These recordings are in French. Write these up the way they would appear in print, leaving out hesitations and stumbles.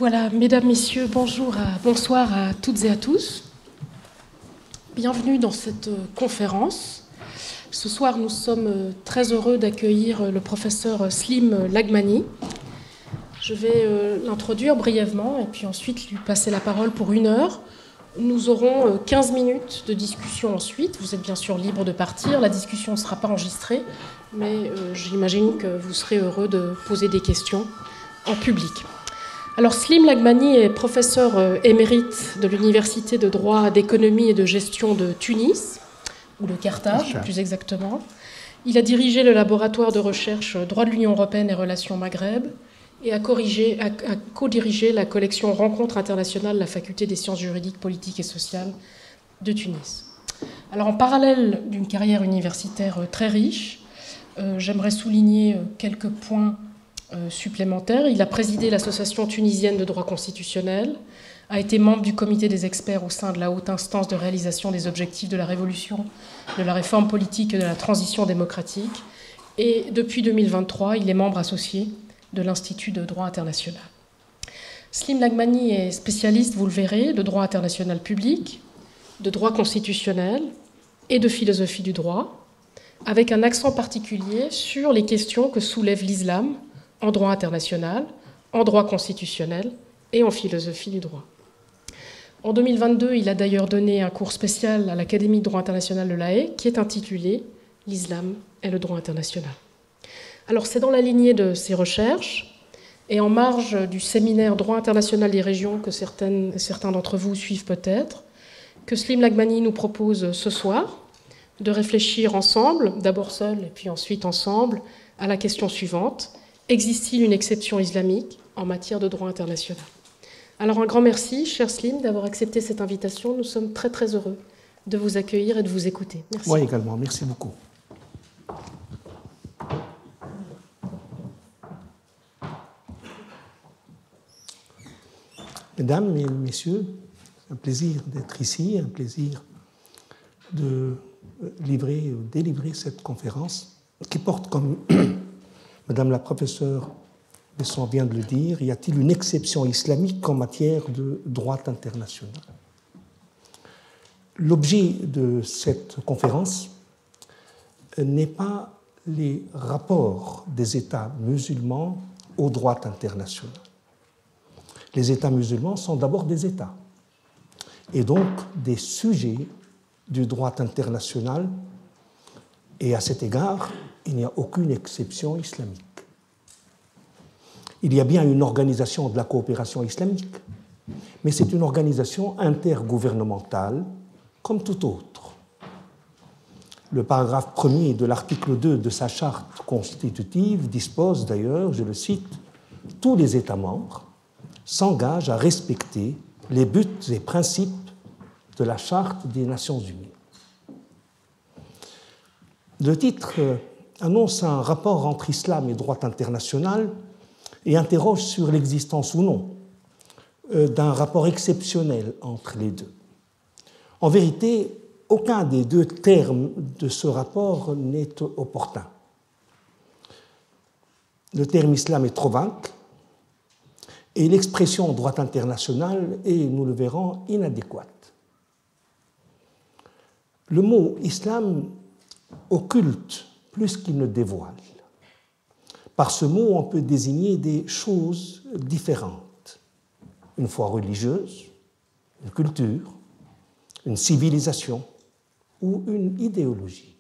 Voilà, mesdames, messieurs, bonsoir à toutes et à tous. Bienvenue dans cette conférence. Ce soir, nous sommes très heureux d'accueillir le professeur Slim Lagmani. Je vais l'introduire brièvement et puis ensuite lui passer la parole pour 1 heure. Nous aurons 15 minutes de discussion ensuite. Vous êtes bien sûr libre de partir. La discussion ne sera pas enregistrée, mais j'imagine que vous serez heureux de poser des questions en public. Alors Slim Lagmani est professeur émérite de l'Université de droit, d'économie et de gestion de Tunis, ou de Carthage plus exactement. Il a dirigé le laboratoire de recherche droit de l'Union européenne et relations Maghreb et a co-dirigé la collection Rencontres internationales de la faculté des sciences juridiques, politiques et sociales de Tunis. Alors en parallèle d'une carrière universitaire très riche, j'aimerais souligner quelques points supplémentaire. Il a présidé l'Association tunisienne de droit constitutionnel, a été membre du comité des experts au sein de la haute instance de réalisation des objectifs de la révolution, de la réforme politique et de la transition démocratique. Et depuis 2023, il est membre associé de l'Institut de droit international. Slim Lagmani est spécialiste, vous le verrez, de droit international public, de droit constitutionnel et de philosophie du droit, avec un accent particulier sur les questions que soulève l'islam en droit international, en droit constitutionnel et en philosophie du droit. En 2022, il a d'ailleurs donné un cours spécial à l'Académie de droit international de La Haye qui est intitulé « L'islam et le droit international ». Alors c'est dans la lignée de ses recherches et en marge du séminaire droit international des régions que certains d'entre vous suivent peut-être, que Slim Lagmani nous propose ce soir de réfléchir ensemble, d'abord seul et puis ensuite ensemble, à la question suivante: existe-t-il une exception islamique en matière de droit international? Alors un grand merci, cher Slim, d'avoir accepté cette invitation. Nous sommes très très heureux de vous accueillir et de vous écouter. Merci. Moi également, merci beaucoup. Mesdames et messieurs, c'est un plaisir d'être ici, un plaisir de délivrer cette conférence qui porte comme Madame la professeure Besson vient de le dire, y a-t-il une exception islamique en matière de droit international? L'objet de cette conférence n'est pas les rapports des États musulmans au droit international. Les États musulmans sont d'abord des États, et donc des sujets du droit international, et à cet égard, il n'y a aucune exception islamique. Il y a bien une organisation de la coopération islamique, mais c'est une organisation intergouvernementale comme toute autre. Le paragraphe 1er de l'article 2 de sa charte constitutive dispose d'ailleurs, je le cite, « Tous les États membres s'engagent à respecter les buts et principes de la Charte des Nations Unies ». Le titre annonce un rapport entre islam et droit international et interroge sur l'existence ou non d'un rapport exceptionnel entre les deux. En vérité, aucun des deux termes de ce rapport n'est opportun. Le terme islam est trop vague et l'expression droit international est, nous le verrons, inadéquate. Le mot islam occulte plus qu'il ne dévoile. Par ce mot, on peut désigner des choses différentes. Une foi religieuse, une culture, une civilisation ou une idéologie.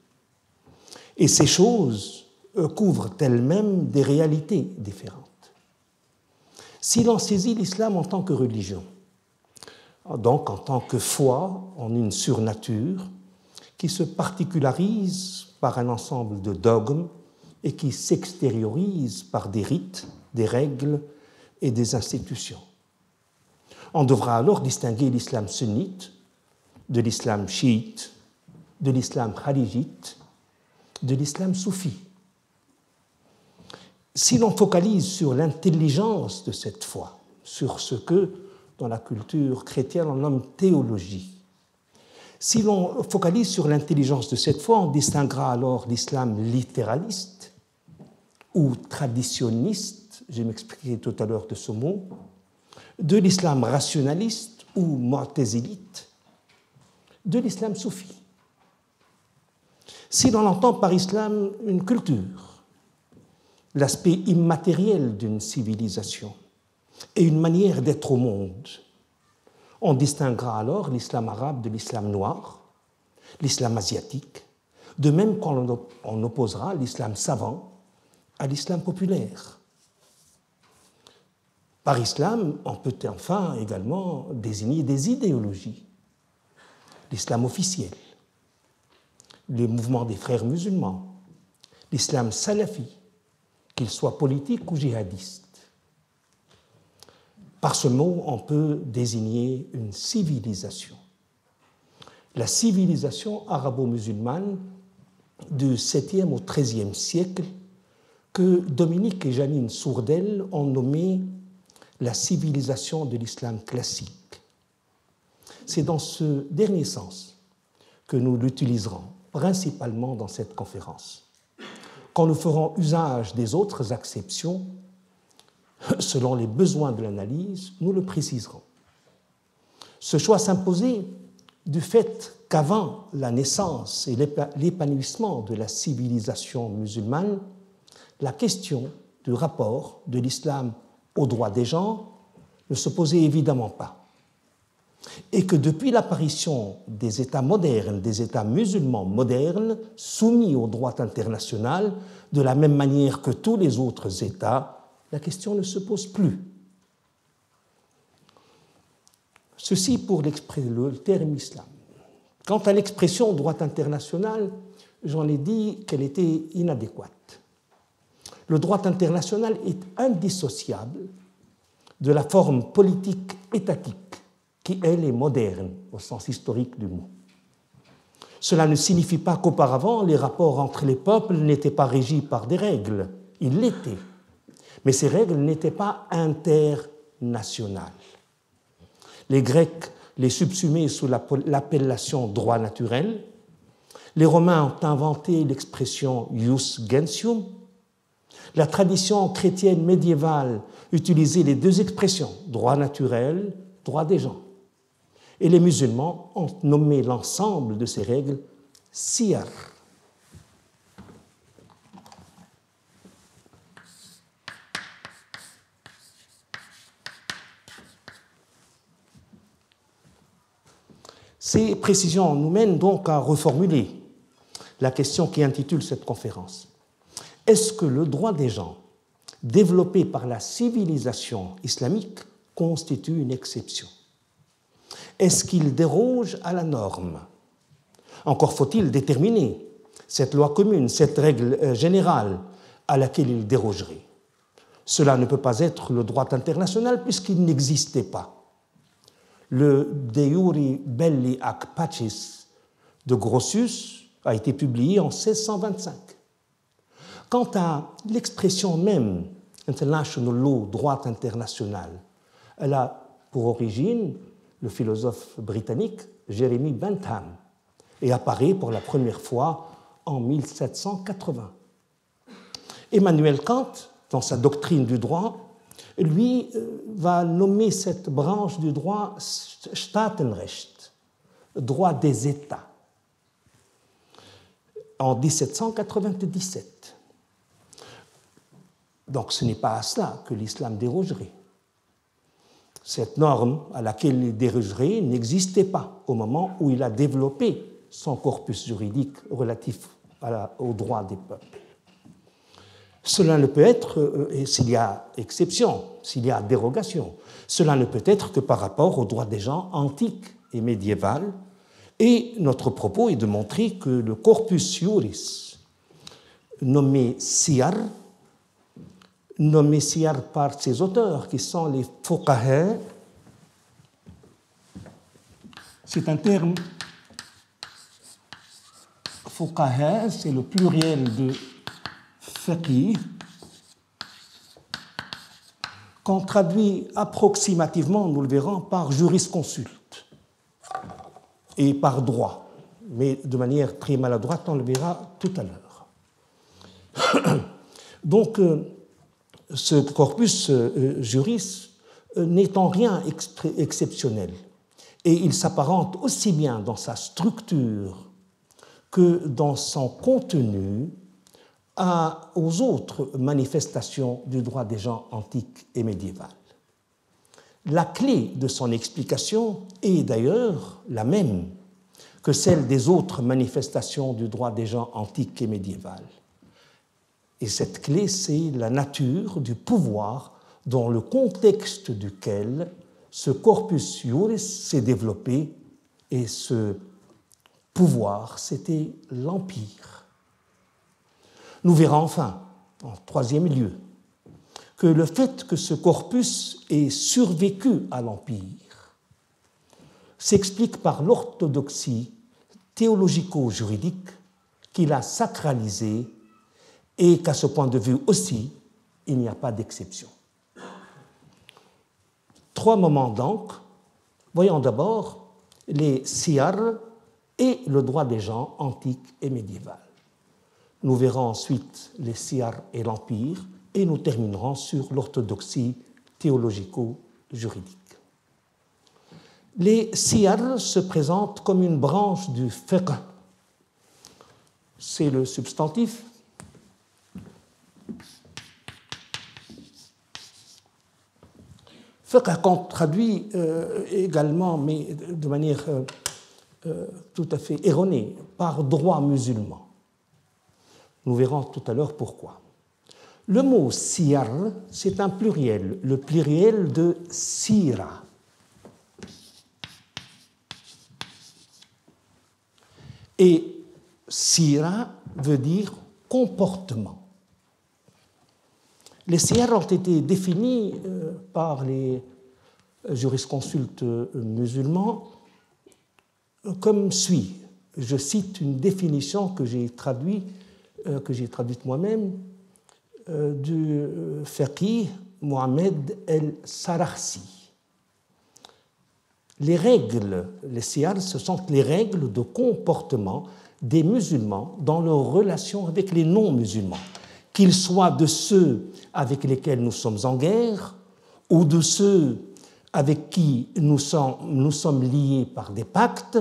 Et ces choses couvrent elles-mêmes des réalités différentes. Si l'on saisit l'islam en tant que religion, donc en tant que foi en une surnature, qui se particularise par un ensemble de dogmes et qui s'extériorise par des rites, des règles et des institutions. On devra alors distinguer l'islam sunnite de l'islam chiite, de l'islam kharijite, de l'islam soufi. Si l'on focalise sur l'intelligence de cette foi, sur ce que, dans la culture chrétienne, on nomme théologie, si l'on focalise sur l'intelligence de cette foi, on distinguera alors l'islam littéraliste ou traditionniste, je m'expliquerai tout à l'heure de ce mot, de l'islam rationaliste ou mu'tazilite, de l'islam soufi. Si l'on entend par islam une culture, l'aspect immatériel d'une civilisation et une manière d'être au monde, on distinguera alors l'islam arabe de l'islam noir, l'islam asiatique, de même qu'on opposera l'islam savant à l'islam populaire. Par islam, on peut enfin également désigner des idéologies. L'islam officiel, le mouvement des frères musulmans, l'islam salafi, qu'il soit politique ou djihadiste. Par ce mot, on peut désigner une civilisation. La civilisation arabo-musulmane du 7e au 13e siècle que Dominique et Janine Sourdel ont nommé la civilisation de l'islam classique. C'est dans ce dernier sens que nous l'utiliserons, principalement dans cette conférence. Quand nous ferons usage des autres acceptions, selon les besoins de l'analyse, nous le préciserons. Ce choix s'imposait du fait qu'avant la naissance et l'épanouissement de la civilisation musulmane, la question du rapport de l'islam aux droits des gens ne se posait évidemment pas. Et que depuis l'apparition des États modernes, des États musulmans modernes, soumis au droit international, de la même manière que tous les autres États, la question ne se pose plus. Ceci pour le terme islam. Quant à l'expression droit international, j'en ai dit qu'elle était inadéquate. Le droit international est indissociable de la forme politique étatique qui, elle, est moderne au sens historique du mot. Cela ne signifie pas qu'auparavant, les rapports entre les peuples n'étaient pas régis par des règles. Ils l'étaient. Mais ces règles n'étaient pas internationales. Les Grecs les subsumaient sous l'appellation droit naturel. Les Romains ont inventé l'expression ius gentium. La tradition chrétienne médiévale utilisait les deux expressions, droit naturel, droit des gens. Et les musulmans ont nommé l'ensemble de ces règles siyar. Ces précisions nous mènent donc à reformuler la question qui intitule cette conférence. Est-ce que le droit des gens, développé par la civilisation islamique, constitue une exception? Est-ce qu'il déroge à la norme? Encore faut-il déterminer cette loi commune, cette règle générale à laquelle il dérogerait. Cela ne peut pas être le droit international puisqu'il n'existait pas. Le De Iure Belli ac Pacis de Grotius a été publié en 1625. Quant à l'expression même international law, droit international, elle a pour origine le philosophe britannique Jeremy Bentham et apparaît pour la première fois en 1780. Emmanuel Kant, dans sa doctrine du droit, lui va nommer cette branche du droit Staatenrecht, droit des États, en 1797. Donc ce n'est pas à cela que l'islam dérogerait. Cette norme à laquelle il dérogerait n'existait pas au moment où il a développé son corpus juridique relatif aux droits des peuples. Cela ne peut être, et s'il y a exception, s'il y a dérogation, cela ne peut être que par rapport aux droits des gens antiques et médiéval. Et notre propos est de montrer que le corpus iuris, nommé siyar par ses auteurs, qui sont les fuqaha, c'est un terme, fuqaha, c'est le pluriel de faqih, qu'on traduit approximativement, nous le verrons, par jurisconsulte et par droit, mais de manière très maladroite, on le verra tout à l'heure. Donc, ce corpus juris n'est en rien exceptionnel et il s'apparente aussi bien dans sa structure que dans son contenu aux autres manifestations du droit des gens antiques et médiéval. La clé de son explication est d'ailleurs la même que celle des autres manifestations du droit des gens antiques et médiéval. Et cette clé, c'est la nature du pouvoir dans le contexte duquel ce corpus iuris s'est développé, et ce pouvoir, c'était l'Empire. Nous verrons enfin, en troisième lieu, que le fait que ce corpus ait survécu à l'Empire s'explique par l'orthodoxie théologico-juridique qu'il a sacralisée et qu'à ce point de vue aussi, il n'y a pas d'exception. Trois moments donc. Voyons d'abord les siyar et le droit des gens antiques et médiéval. Nous verrons ensuite les siyar et l'Empire et nous terminerons sur l'orthodoxie théologico-juridique. Les siyar se présentent comme une branche du fiqh. C'est le substantif. Fiqh qu'on traduit également, mais de manière tout à fait erronée, par droit musulman. Nous verrons tout à l'heure pourquoi. Le mot siyar, c'est un pluriel, le pluriel de sira. Et sira veut dire comportement. Les siyar ont été définis par les jurisconsultes musulmans comme suit. Je cite une définition que j'ai traduite moi-même du faqih Mohamed el-Sarahsi. Les règles, les siyar, ce sont les règles de comportement des musulmans dans leur relation avec les non-musulmans, qu'ils soient de ceux avec lesquels nous sommes en guerre ou de ceux avec qui nous sommes liés par des pactes,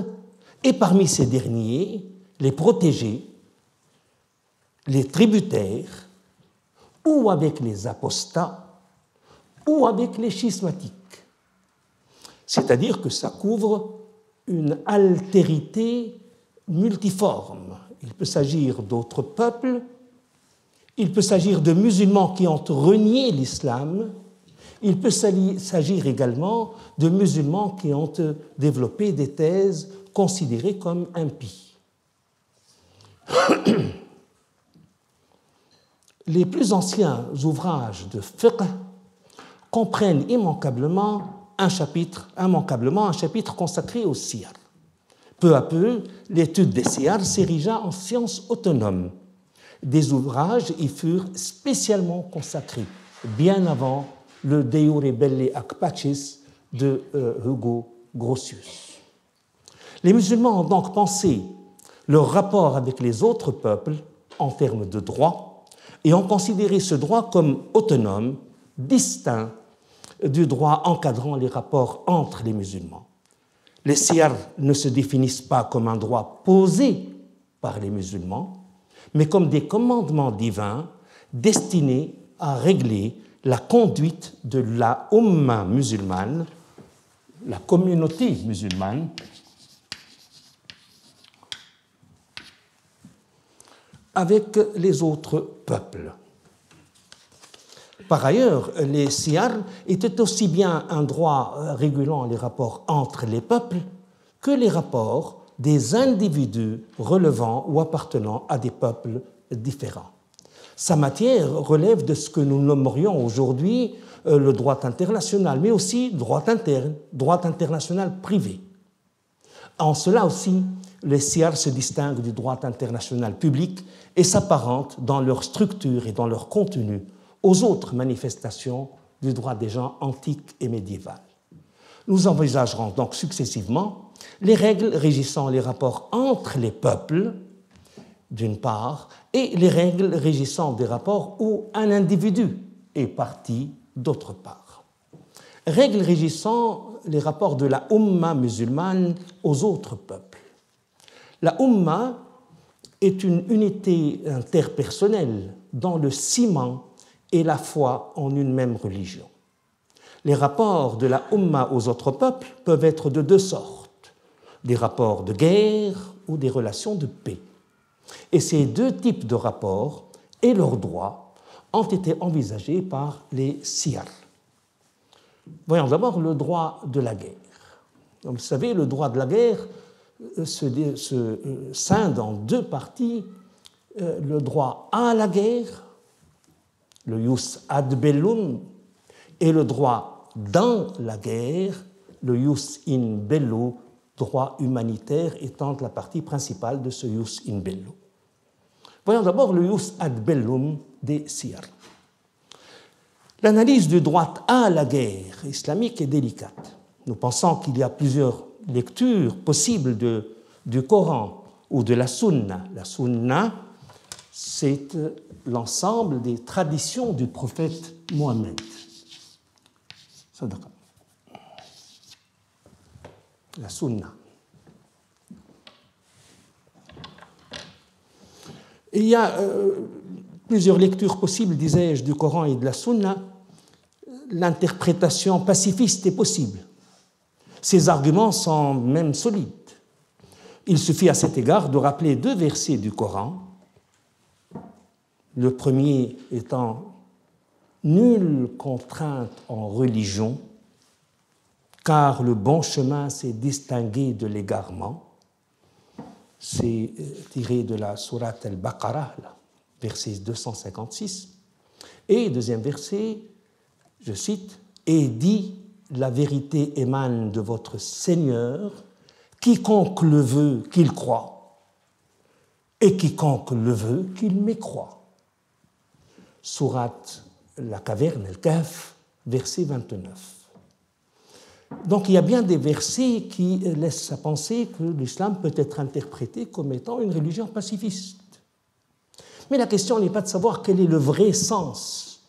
et parmi ces derniers, les protégés, les tributaires, ou avec les apostats, ou avec les schismatiques. C'est-à-dire que ça couvre une altérité multiforme. Il peut s'agir d'autres peuples, il peut s'agir de musulmans qui ont renié l'islam, il peut s'agir également de musulmans qui ont développé des thèses considérées comme impies. Les plus anciens ouvrages de fiqh comprennent immanquablement un chapitre consacré aux siyar. Peu à peu, l'étude des siyar s'érigea en science autonome. Des ouvrages y furent spécialement consacrés, bien avant le De Iure Belli ac Pacis de Hugo Grotius. Les musulmans ont donc pensé leur rapport avec les autres peuples en termes de droit et ont considéré ce droit comme autonome, distinct du droit encadrant les rapports entre les musulmans. Les siyar ne se définissent pas comme un droit posé par les musulmans, mais comme des commandements divins destinés à régler la conduite de la Ummah musulmane, la communauté musulmane, avec les autres peuples. Par ailleurs, les siyar étaient aussi bien un droit régulant les rapports entre les peuples que les rapports des individus relevant ou appartenant à des peuples différents. Sa matière relève de ce que nous nommerions aujourd'hui le droit international, mais aussi droit interne, droit international privé. En cela aussi, les siyar se distinguent du droit international public et s'apparentent dans leur structure et dans leur contenu aux autres manifestations du droit des gens antiques et médiéval. Nous envisagerons donc successivement les règles régissant les rapports entre les peuples, d'une part, et les règles régissant des rapports où un individu est partie, d'autre part. règles régissant les rapports de la Ummah musulmane aux autres peuples. La Ummah est une unité interpersonnelle dont le ciment est la foi en une même religion. Les rapports de la Ummah aux autres peuples peuvent être de deux sortes, des rapports de guerre ou des relations de paix. Et ces deux types de rapports et leurs droits ont été envisagés par les siyar. Voyons d'abord le droit de la guerre. Comme vous savez, le droit de la guerre se scinde en deux parties. Le droit à la guerre, le jus ad bellum, et le droit dans la guerre, le jus in bello, droit humanitaire étant la partie principale de ce jus in bello. Voyons d'abord le jus ad bellum des siyar. L'analyse du droit à la guerre islamique est délicate. Nous pensons qu'il y a plusieurs lectures possibles du Coran ou de la Sunna. La Sunna, c'est l'ensemble des traditions du prophète Mohammed. La Sunna. Il y a plusieurs lectures possibles, disais-je, du Coran et de la Sunna. L'interprétation pacifiste est possible. Ces arguments sont même solides. Il suffit à cet égard de rappeler deux versets du Coran. Le premier étant « Nulle contrainte en religion, car le bon chemin s'est distingué de l'égarement ». C'est tiré de la sourate Al-Baqarah, verset 256. Et deuxième verset, je cite, « Et dit, la vérité émane de votre Seigneur, quiconque le veut qu'il croie, et quiconque le veut qu'il mécroie. » Sourate La Caverne, Al-Kahf, verset 29. Donc il y a bien des versets qui laissent à penser que l'islam peut être interprété comme étant une religion pacifiste. Mais la question n'est pas de savoir quel est le vrai sens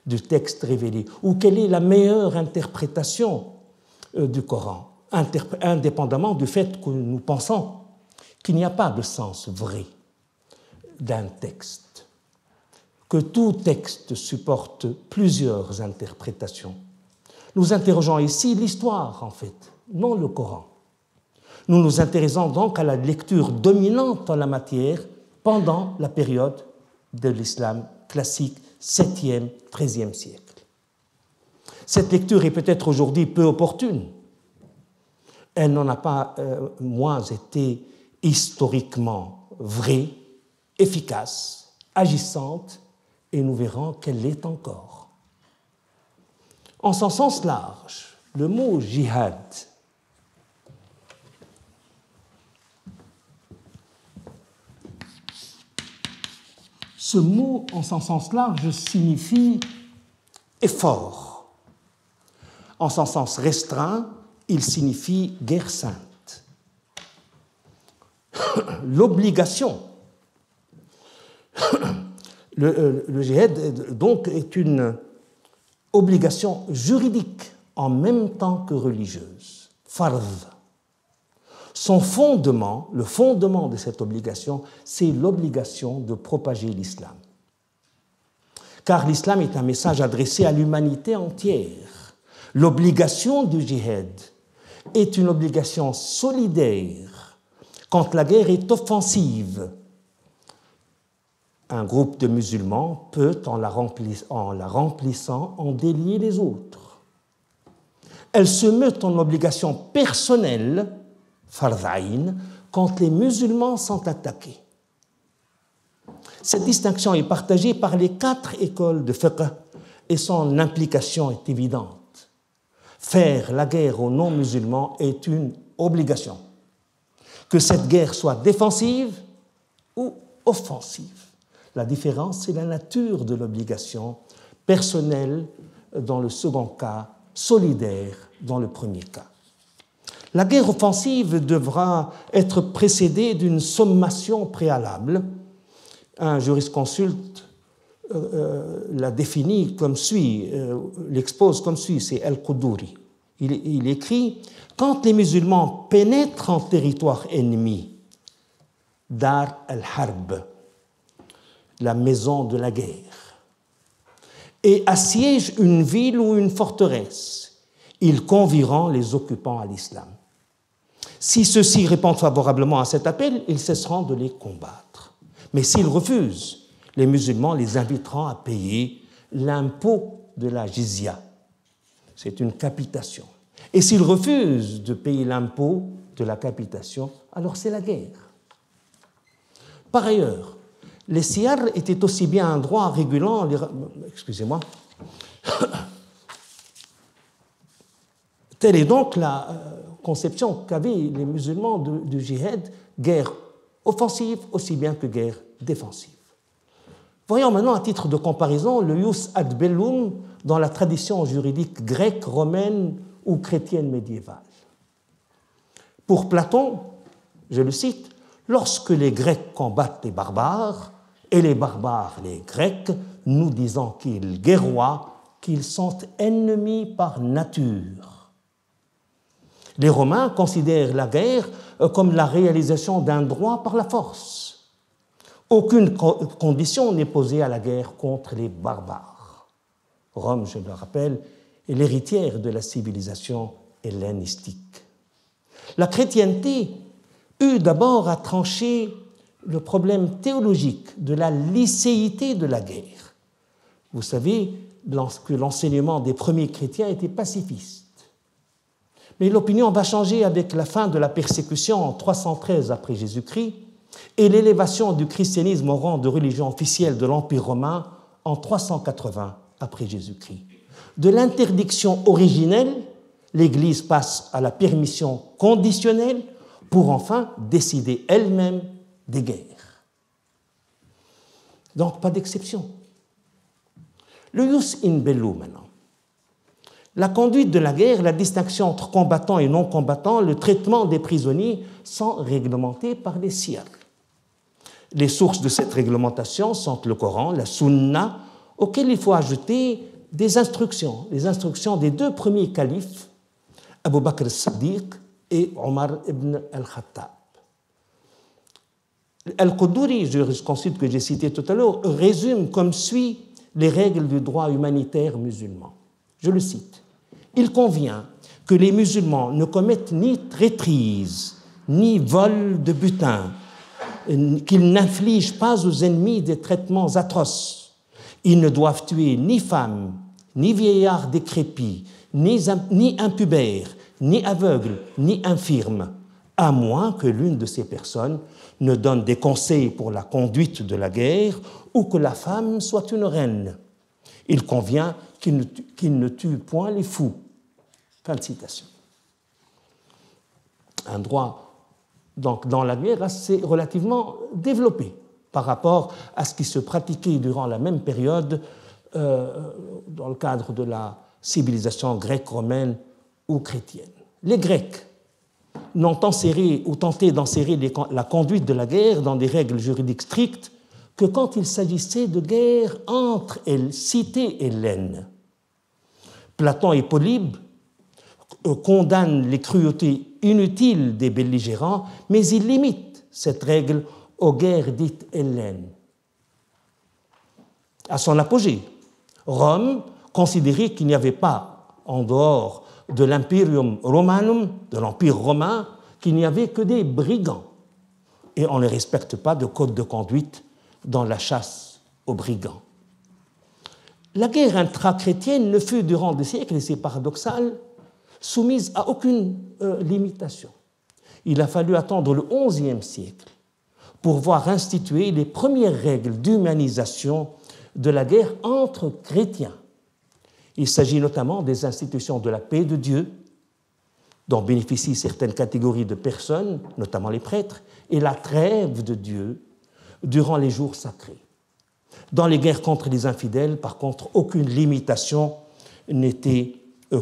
du texte révélé ou quelle est la meilleure interprétation du Coran, indépendamment du fait que nous pensons qu'il n'y a pas de sens vrai d'un texte, que tout texte supporte plusieurs interprétations. Nous interrogeons ici l'histoire, en fait, non le Coran. Nous nous intéressons donc à la lecture dominante en la matière pendant la période de l'islam classique, 7e, 13e siècle. Cette lecture est peut-être aujourd'hui peu opportune. Elle n'en a pas moins été historiquement vraie, efficace, agissante, et nous verrons qu'elle l'est encore. En son sens large, le mot jihad ce mot, en son sens large, signifie effort. En son sens restreint, il signifie guerre sainte. L'obligation. Le jihad, donc, est une obligation juridique en même temps que religieuse, fard. Son fondement, le fondement de cette obligation, c'est l'obligation de propager l'islam. Car l'islam est un message adressé à l'humanité entière. L'obligation du djihad est une obligation solidaire quand la guerre est offensive. Un groupe de musulmans peut, en la remplissant, en délier les autres. Elle se meut en obligation personnelle, fardhaïn, quand les musulmans sont attaqués. Cette distinction est partagée par les 4 écoles de fiqh et son implication est évidente. Faire la guerre aux non-musulmans est une obligation, que cette guerre soit défensive ou offensive. La différence, c'est la nature de l'obligation, personnelle dans le second cas, solidaire dans le premier cas. La guerre offensive devra être précédée d'une sommation préalable. Un jurisconsulte la définit comme suit, l'expose comme suit, c'est Al-Quduri. Il écrit « Quand les musulmans pénètrent en territoire ennemi, Dar al-Harb, la maison de la guerre, et assiègent une ville ou une forteresse, ils convieront les occupants à l'islam. Si ceux-ci répondent favorablement à cet appel, ils cesseront de les combattre. Mais s'ils refusent, les musulmans les inviteront à payer l'impôt de la jizya. C'est une capitation. Et s'ils refusent de payer l'impôt de la capitation, alors c'est la guerre. Par ailleurs, les siyar étaient aussi bien un droit régulant... Excusez-moi. Telle est donc la conception qu'avaient les musulmans du djihad, guerre offensive aussi bien que guerre défensive. Voyons maintenant, à titre de comparaison, le jus ad bellum dans la tradition juridique grecque, romaine ou chrétienne médiévale. Pour Platon, je le cite, « Lorsque les Grecs combattent les barbares, et les barbares les Grecs, nous disons qu'ils guerroient, qu'ils sont ennemis par nature. » Les Romains considèrent la guerre comme la réalisation d'un droit par la force. Aucune condition n'est posée à la guerre contre les barbares. Rome, je le rappelle, est l'héritière de la civilisation hellénistique. La chrétienté eut d'abord à trancher le problème théologique de la licéité de la guerre. Vous savez que l'enseignement des premiers chrétiens était pacifiste. Mais l'opinion va changer avec la fin de la persécution en 313 après Jésus-Christ et l'élévation du christianisme au rang de religion officielle de l'Empire romain en 380 après Jésus-Christ. De l'interdiction originelle, l'Église passe à la permission conditionnelle pour enfin décider elle-même des guerres. Donc, pas d'exception. Le jus in bello, maintenant. La conduite de la guerre, la distinction entre combattants et non-combattants, le traitement des prisonniers sont réglementés par les siècles. Les sources de cette réglementation sont le Coran, la Sunna, auxquelles il faut ajouter des instructions, les instructions des deux premiers califes, Abu Bakr as-Siddiq et Omar ibn al-Khattab. Al-Quduri, jurisconsulte que j'ai cité tout à l'heure, résume comme suit les règles du droit humanitaire musulman. Je le cite. « Il convient que les musulmans ne commettent ni traîtrise, ni vol de butin, qu'ils n'infligent pas aux ennemis des traitements atroces. Ils ne doivent tuer ni femmes, ni vieillards décrépits, ni impubères, ni aveugles, ni infirmes, à moins que l'une de ces personnes ne donne des conseils pour la conduite de la guerre ou que la femme soit une reine. Il convient qu'il ne tue point les fous. » Fin de citation. Un droit, donc, dans la guerre assez relativement développé par rapport à ce qui se pratiquait durant la même période dans le cadre de la civilisation grecque, romaine ou chrétienne. Les Grecs n'ont enserré ou tenté d'enserrer la conduite de la guerre dans des règles juridiques strictes que quand il s'agissait de guerre entre cités hellènes. Platon et Polybe condamnent les cruautés inutiles des belligérants, mais ils limitent cette règle aux guerres dites hellènes. À son apogée, Rome considérait qu'il n'y avait pas, en dehors de l'Imperium Romanum, de l'Empire romain, qu'il n'y avait que des brigands. Et on ne respecte pas de code de conduite dans la chasse aux brigands. La guerre intra-chrétienne ne fut durant des siècles, et c'est paradoxal, soumise à aucune limitation. Il a fallu attendre le XIe siècle pour voir instituer les premières règles d'humanisation de la guerre entre chrétiens. Il s'agit notamment des institutions de la paix de Dieu, dont bénéficient certaines catégories de personnes, notamment les prêtres, et la trêve de Dieu durant les jours sacrés. Dans les guerres contre les infidèles, par contre, aucune limitation n'était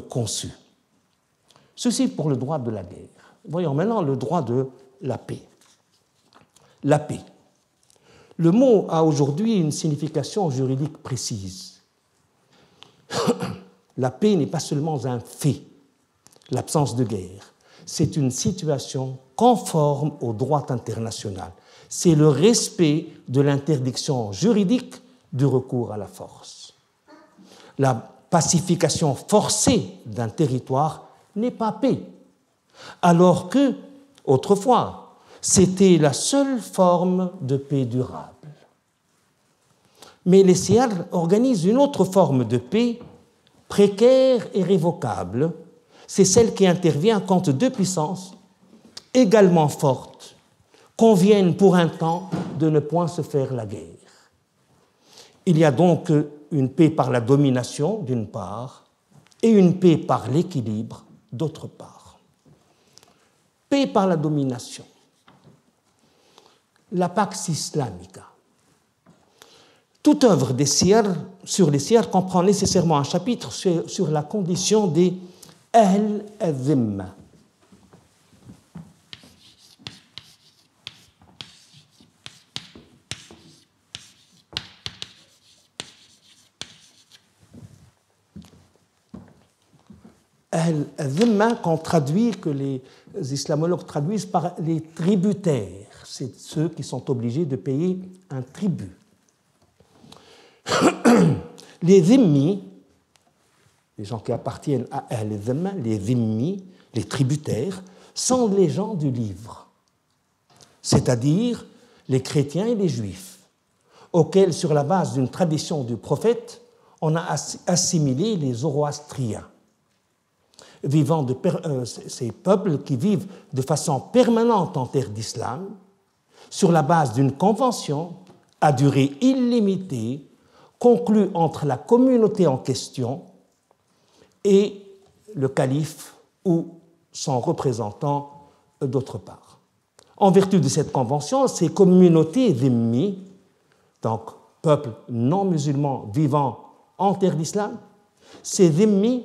conçue. Ceci pour le droit de la guerre. Voyons maintenant le droit de la paix. La paix. Le mot a aujourd'hui une signification juridique précise. La paix n'est pas seulement un fait, l'absence de guerre. C'est une situation conforme au droit international. C'est le respect de l'interdiction juridique du recours à la force. La pacification forcée d'un territoire n'est pas paix, alors que, autrefois, c'était la seule forme de paix durable. Mais les CIAR organisent une autre forme de paix précaire et révocable. C'est celle qui intervient quand deux puissances également fortes conviennent pour un temps de ne point se faire la guerre. Il y a donc une paix par la domination, d'une part, et une paix par l'équilibre, d'autre part. Paix par la domination. La Pax Islamica. Toute œuvre des CIAR sur les CIAR comprend nécessairement un chapitre sur la condition des Ahl al-Dhimma. Ahl al-Dhimma, qu'on traduit, que les islamologues traduisent par les tributaires. C'est ceux qui sont obligés de payer un tribut. Les dhimmi, les gens qui appartiennent à Ahl al-Dhimma, les dhimmi, les tributaires, sont les gens du livre, c'est-à-dire les chrétiens et les juifs, auxquels, sur la base d'une tradition du prophète, on a assimilé les zoroastriens, ces peuples qui vivent de façon permanente en terre d'islam, sur la base d'une convention à durée illimitée conclue entre la communauté en question et le calife ou son représentant d'autre part. En vertu de cette convention, ces communautés dhimmi, donc peuples non musulmans vivant en terre d'islam, ces dhimmi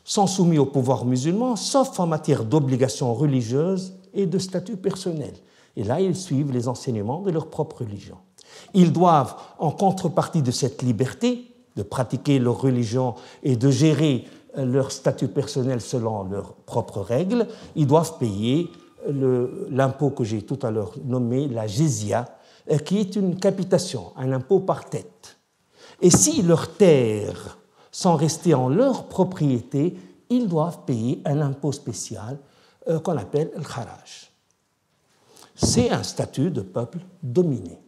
sont soumis au pouvoir musulman, sauf en matière d'obligations religieuses et de statut personnel. Et là, ils suivent les enseignements de leur propre religion. Ils doivent, en contrepartie de cette liberté, de pratiquer leur religion et de gérer leur statut personnel selon leurs propres règles, ils doivent payer l'impôt que j'ai tout à l'heure nommé la jizya, qui est une capitation, un impôt par tête. Et si leurs terres sont restées en leur propriété, ils doivent payer un impôt spécial qu'on appelle le kharaj. C'est un statut de peuple dominé.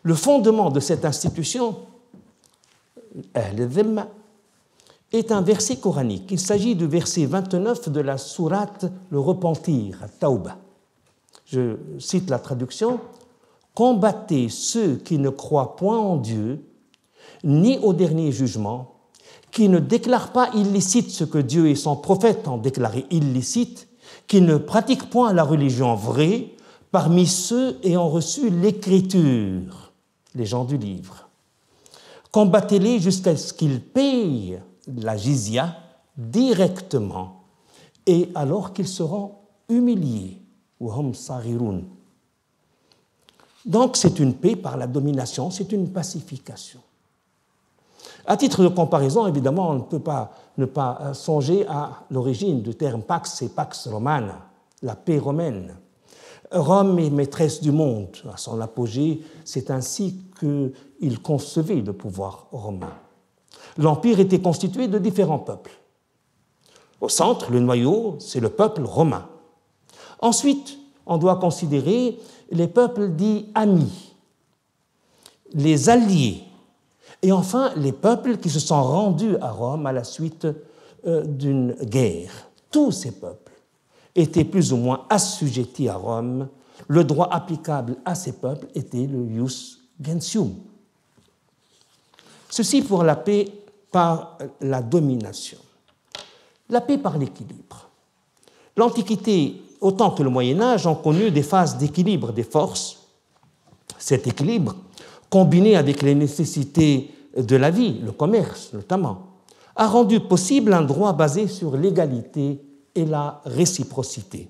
Le fondement de cette institution, Ahl al-Dhimma, est un verset coranique. Il s'agit du verset 29 de la sourate Le Repentir, Tawbah. Je cite la traduction. « Combattez ceux qui ne croient point en Dieu, ni au dernier jugement, qui ne déclarent pas illicite ce que Dieu et son prophète ont déclaré illicite, qui ne pratiquent point la religion vraie, parmi ceux ayant reçu l'écriture. » Les gens du livre. Combattez-les jusqu'à ce qu'ils payent la jizya directement et alors qu'ils seront humiliés. Donc c'est une paix par la domination, c'est une pacification. À titre de comparaison, évidemment, on ne peut pas ne pas songer à l'origine du terme Pax, c'est Pax Romana, la paix romaine. Rome est maîtresse du monde. À son apogée, c'est ainsi qu'il concevait le pouvoir romain. L'Empire était constitué de différents peuples. Au centre, le noyau, c'est le peuple romain. Ensuite, on doit considérer les peuples dits amis, les alliés, et enfin les peuples qui se sont rendus à Rome à la suite d'une guerre. Tous ces peuples étaient plus ou moins assujettis à Rome. Le droit applicable à ces peuples était le ius gentium. Ceci pour la paix par la domination. La paix par l'équilibre. L'Antiquité, autant que le Moyen-Âge, ont connu des phases d'équilibre des forces. Cet équilibre, combiné avec les nécessités de la vie, le commerce notamment, a rendu possible un droit basé sur l'égalité et la réciprocité.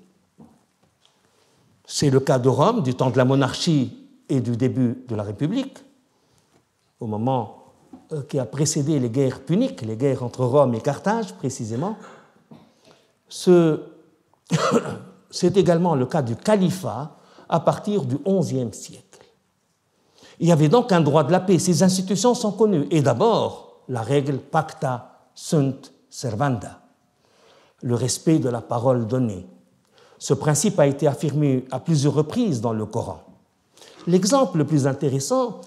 C'est le cas de Rome, du temps de la monarchie et du début de la République, au moment qui a précédé les guerres puniques, les guerres entre Rome et Carthage précisément. C'est également le cas du califat à partir du XIe siècle. Il y avait donc un droit de la paix. Ces institutions sont connues. Et d'abord, la règle pacta sunt servanda, le respect de la parole donnée. Ce principe a été affirmé à plusieurs reprises dans le Coran. L'exemple le plus intéressant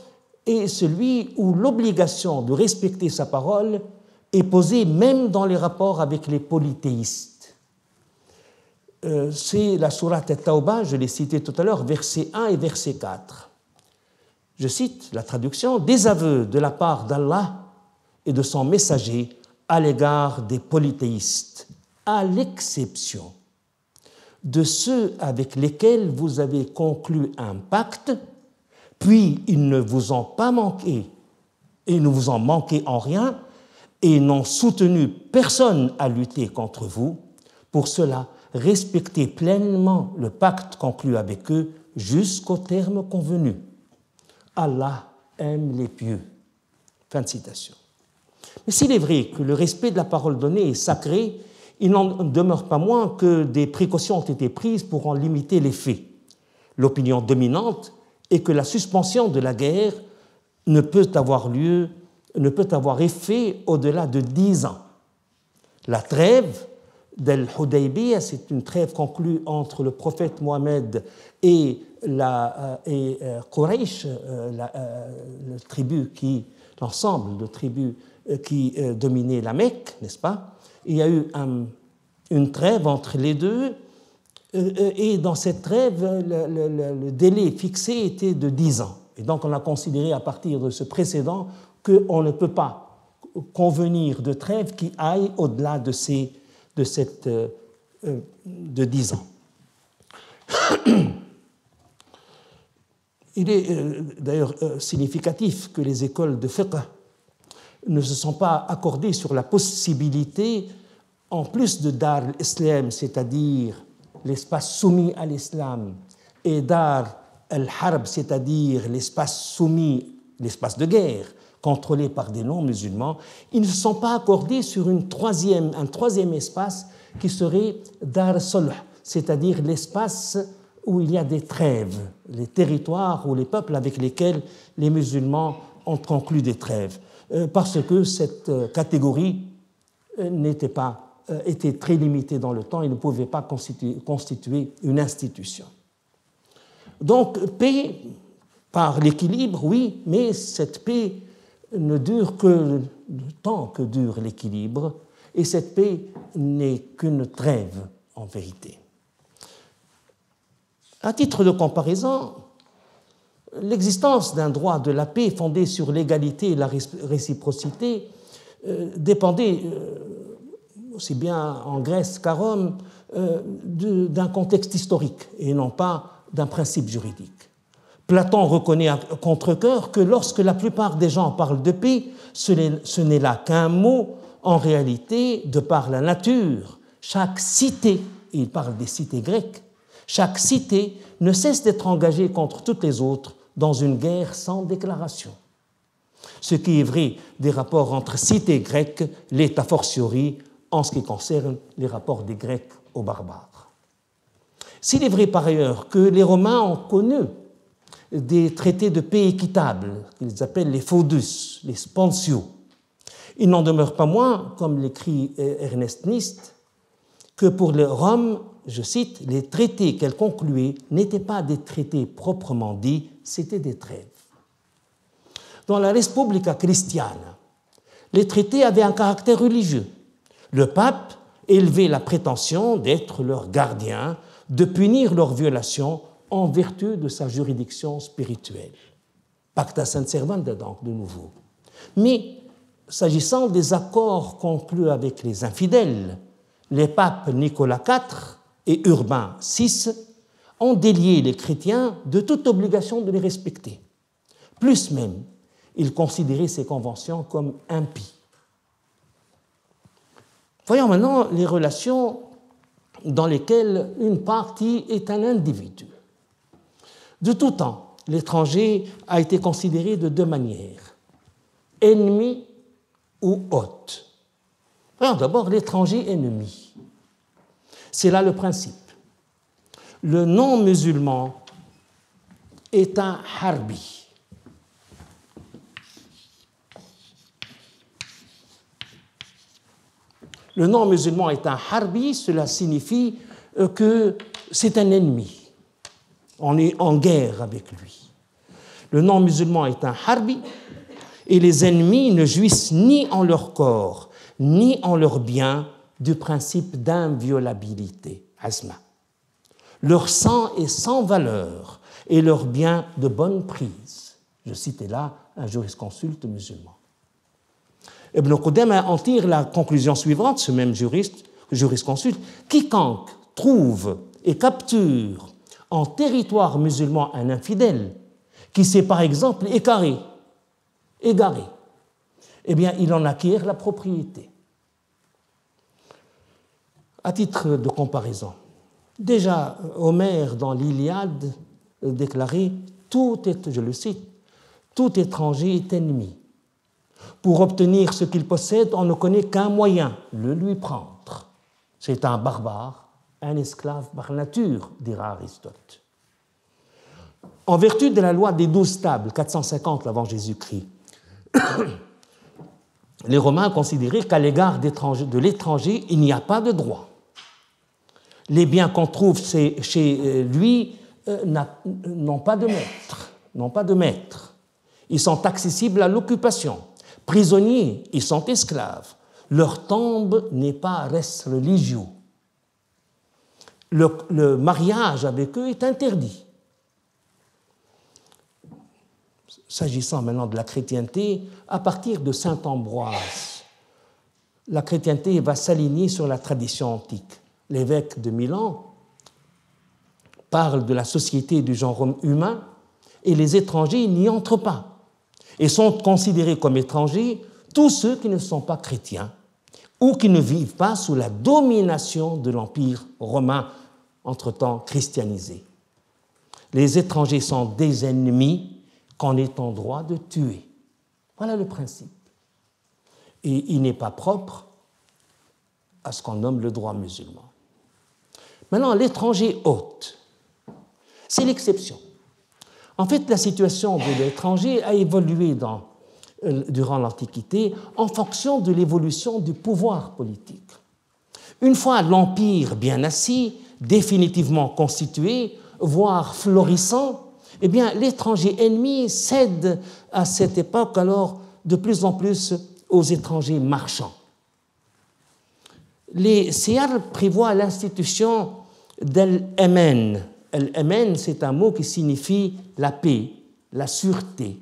est celui où l'obligation de respecter sa parole est posée même dans les rapports avec les polythéistes. C'est la sourate At-Tawbah, je l'ai cité tout à l'heure, versets 1 et verset 4. Je cite la traduction, « Des aveux de la part d'Allah et de son messager à l'égard des polythéistes, à l'exception de ceux avec lesquels vous avez conclu un pacte, puis ils ne vous ont pas manqué et ne vous ont manqué en rien et n'ont soutenu personne à lutter contre vous. Pour cela, respectez pleinement le pacte conclu avec eux jusqu'au terme convenu. Allah aime les pieux. » Fin de citation. Mais s'il est vrai que le respect de la parole donnée est sacré, il n'en demeure pas moins que des précautions ont été prises pour en limiter l'effet. L'opinion dominante est que la suspension de la guerre ne peut avoir effet au-delà de 10 ans. La trêve d'Al-Hudaybiyah, c'est une trêve conclue entre le prophète Mohammed et Quraysh, l'ensemble de tribus qui dominaient la Mecque, n'est-ce pas? Il y a eu une trêve entre les deux, et dans cette trêve, le délai fixé était de 10 ans. Et donc on a considéré à partir de ce précédent qu'on ne peut pas convenir de trêve qui aille au-delà de 10 ans. Il est d'ailleurs significatif que les écoles de fiqh ne se sont pas accordées sur la possibilité, en plus de Dar al-Islam, c'est-à-dire l'espace soumis à l'islam, et Dar al-Harb, c'est-à-dire l'espace soumis, l'espace de guerre, contrôlé par des non-musulmans, ils ne se sont pas accordés sur un troisième espace qui serait Dar al-Sulh, c'est-à-dire l'espace où il y a des trêves, les territoires ou les peuples avec lesquels les musulmans ont conclu des trêves, parce que cette catégorie était très limitée dans le temps et ne pouvait pas constituer une institution. Donc, paix par l'équilibre, oui, mais cette paix ne dure que le temps que dure l'équilibre, et cette paix n'est qu'une trêve en vérité. À titre de comparaison, l'existence d'un droit de la paix fondé sur l'égalité et la réciprocité dépendait, aussi bien en Grèce qu'à Rome, d'un contexte historique et non pas d'un principe juridique. Platon reconnaît à contre-cœur que lorsque la plupart des gens parlent de paix, ce n'est là qu'un mot. En réalité, de par la nature, chaque cité, et il parle des cités grecques, chaque cité ne cesse d'être engagée contre toutes les autres dans une guerre sans déclaration. Ce qui est vrai des rapports entre cités grecques l'est a fortiori en ce qui concerne les rapports des Grecs aux barbares. S'il est vrai par ailleurs que les Romains ont connu des traités de paix équitables, qu'ils appellent les Faudus, les Sponsios, il n'en demeure pas moins, comme l'écrit Ernest Nist, que pour Rome, je cite, les traités qu'elle concluait n'étaient pas des traités proprement dits, c'étaient des trêves. Dans la Respublica Christiana, les traités avaient un caractère religieux. Le pape élevait la prétention d'être leur gardien, de punir leurs violations en vertu de sa juridiction spirituelle. Pacta sunt servanda, donc, de nouveau. Mais, s'agissant des accords conclus avec les infidèles, les papes Nicolas IV et Urbain VI ont délié les chrétiens de toute obligation de les respecter. Plus même, ils considéraient ces conventions comme impies. Voyons maintenant les relations dans lesquelles une partie est un individu. De tout temps, l'étranger a été considéré de deux manières, ennemi ou hôte. Alors d'abord, l'étranger ennemi. C'est là le principe. Le non-musulman est un harbi. Le non-musulman est un harbi, cela signifie que c'est un ennemi. On est en guerre avec lui. Le non-musulman est un harbi et les ennemis ne jouissent ni en leur corps ni en leurs biens du principe d'inviolabilité, asma. Leur sang est sans valeur et leurs biens de bonne prise. Je citais là un jurisconsulte musulman. Ibn Qudama en tire la conclusion suivante, ce même jurisconsulte, quiconque trouve et capture en territoire musulman un infidèle qui s'est par exemple égaré, eh bien il en acquiert la propriété. À titre de comparaison, déjà Homère dans l'Iliade déclarait « Tout est, je le cite, tout étranger est ennemi. Pour obtenir ce qu'il possède, on ne connaît qu'un moyen, le lui prendre. C'est un barbare, un esclave par nature, dira Aristote. » En vertu de la loi des 12 tables, 450 avant Jésus-Christ, les Romains considéraient qu'à l'égard de l'étranger, il n'y a pas de droit. Les biens qu'on trouve chez lui n'ont pas de maître. Ils sont accessibles à l'occupation. Prisonniers, ils sont esclaves. Leur tombe n'est pas res religio. Le mariage avec eux est interdit. S'agissant maintenant de la chrétienté, à partir de saint Ambroise, la chrétienté va s'aligner sur la tradition antique. L'évêque de Milan parle de la société du genre humain et les étrangers n'y entrent pas et sont considérés comme étrangers tous ceux qui ne sont pas chrétiens ou qui ne vivent pas sous la domination de l'Empire romain entre-temps christianisé. Les étrangers sont des ennemis qu'on est en droit de tuer. Voilà le principe. Et il n'est pas propre à ce qu'on nomme le droit musulman. Maintenant, l'étranger hôte, c'est l'exception. En fait, la situation de l'étranger a évolué durant l'Antiquité en fonction de l'évolution du pouvoir politique. Une fois l'Empire bien assis, définitivement constitué, voire florissant, eh bien, l'étranger ennemi cède à cette époque alors de plus en plus aux étrangers marchands. Les Siyar prévoient l'institution d'Al-Aman. Al-Aman, c'est un mot qui signifie la paix, la sûreté.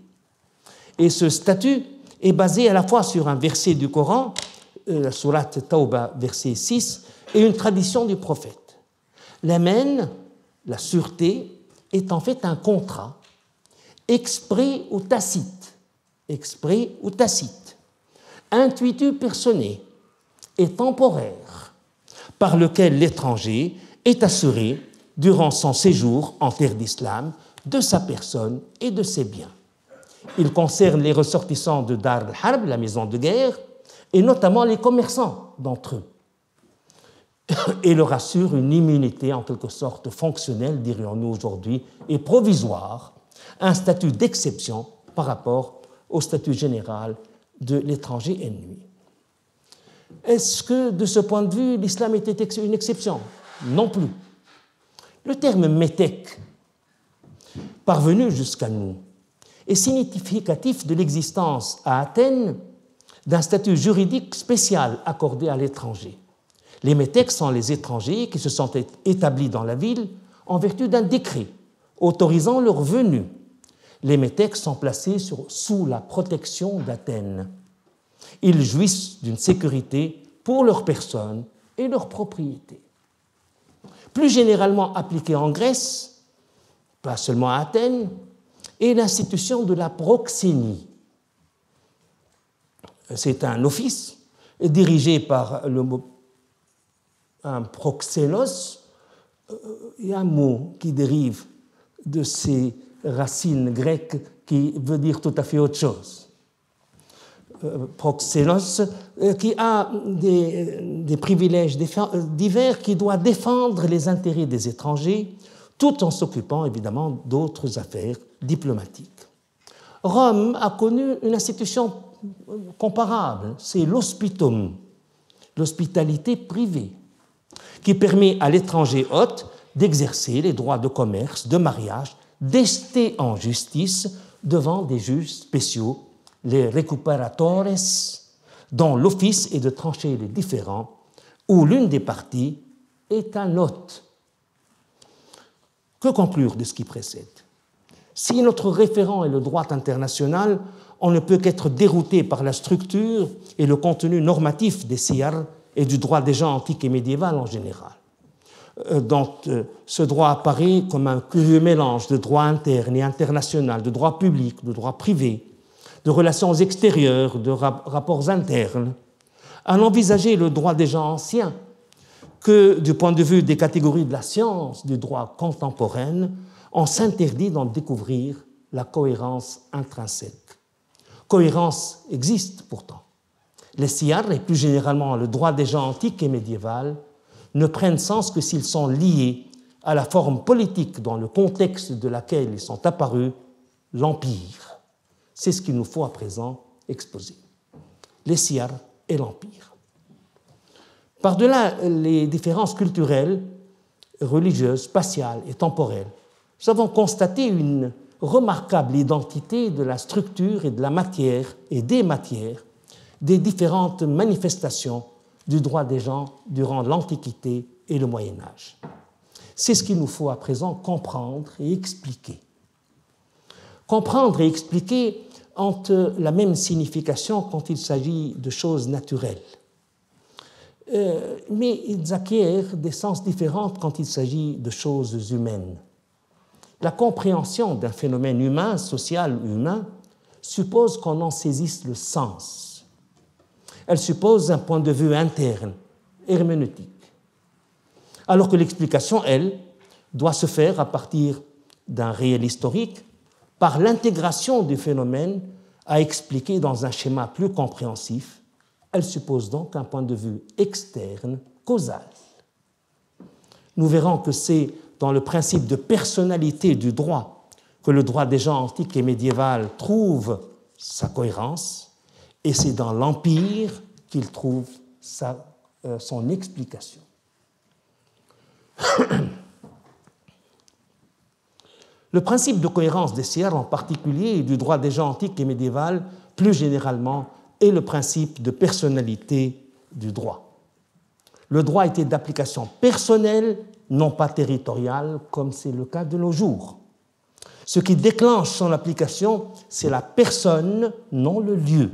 Et ce statut est basé à la fois sur un verset du Coran, la sourate Tawbah, verset 6, et une tradition du prophète. L'aman, la sûreté, est en fait un contrat, exprès ou tacite, intuitu personné et temporaire, par lequel l'étranger est assuré, durant son séjour en terre d'islam, de sa personne et de ses biens. Il concerne les ressortissants de Dar al-Harb, la maison de guerre, et notamment les commerçants d'entre eux, et leur assure une immunité en quelque sorte fonctionnelle, dirions-nous aujourd'hui, et provisoire, un statut d'exception par rapport au statut général de l'étranger ennemi. Est-ce que, de ce point de vue, l'islam était une exception? Non plus. Le terme métèque, parvenu jusqu'à nous, est significatif de l'existence à Athènes d'un statut juridique spécial accordé à l'étranger. Les métèques sont les étrangers qui se sont établis dans la ville en vertu d'un décret autorisant leur venue. Les métèques sont placés sous la protection d'Athènes. Ils jouissent d'une sécurité pour leur personne et leur propriété. Plus généralement appliquée en Grèce, pas seulement à Athènes, est l'institution de la proxénie. C'est un office dirigé par un proxénos, et un mot qui dérive de ces racines grecques qui veut dire tout à fait autre chose. Proxénos, qui a des privilèges divers, qui doit défendre les intérêts des étrangers, tout en s'occupant évidemment d'autres affaires diplomatiques. Rome a connu une institution comparable, c'est l'hospitum, l'hospitalité privée, qui permet à l'étranger hôte d'exercer les droits de commerce, de mariage, d'ester en justice devant des juges spéciaux, les recuperatores, dont l'office est de trancher les différends, où l'une des parties est un hôte. Que conclure de ce qui précède? Si notre référent est le droit international, on ne peut qu'être dérouté par la structure et le contenu normatif des siyar et du droit des gens antiques et médiéval en général. Donc, ce droit apparaît comme un curieux mélange de droit interne et international, de droit public, de droit privé, de relations extérieures, de rapports internes. À n'envisager le droit des gens anciens que du point de vue des catégories de la science, du droit contemporain, on s'interdit d'en découvrir la cohérence intrinsèque. Cohérence existe pourtant. Les siyar, et plus généralement le droit des gens antiques et médiéval, ne prennent sens que s'ils sont liés à la forme politique dans le contexte de laquelle ils sont apparus, l'Empire. C'est ce qu'il nous faut à présent exposer. Les siyar et l'Empire. Par-delà les différences culturelles, religieuses, spatiales et temporelles, nous avons constaté une remarquable identité de la structure et de la matière et des matières des différentes manifestations du droit des gens durant l'Antiquité et le Moyen-Âge. C'est ce qu'il nous faut à présent comprendre et expliquer. Comprendre et expliquer ont la même signification quand il s'agit de choses naturelles. Mais ils acquièrent des sens différents quand il s'agit de choses humaines. La compréhension d'un phénomène humain, social ou humain, suppose qu'on en saisisse le sens. Elle suppose un point de vue interne, herméneutique. Alors que l'explication, elle, doit se faire à partir d'un réel historique, par l'intégration du phénomène à expliquer dans un schéma plus compréhensif. Elle suppose donc un point de vue externe, causal. Nous verrons que c'est dans le principe de personnalité du droit que le droit des gens antiques et médiéval trouve sa cohérence, et c'est dans l'Empire qu'il trouve son explication. Le principe de cohérence des siyar en particulier et du droit des gens antiques et médiéval plus généralement est le principe de personnalité du droit. Le droit était d'application personnelle, non pas territoriale, comme c'est le cas de nos jours. Ce qui déclenche son application, c'est la personne, non le lieu.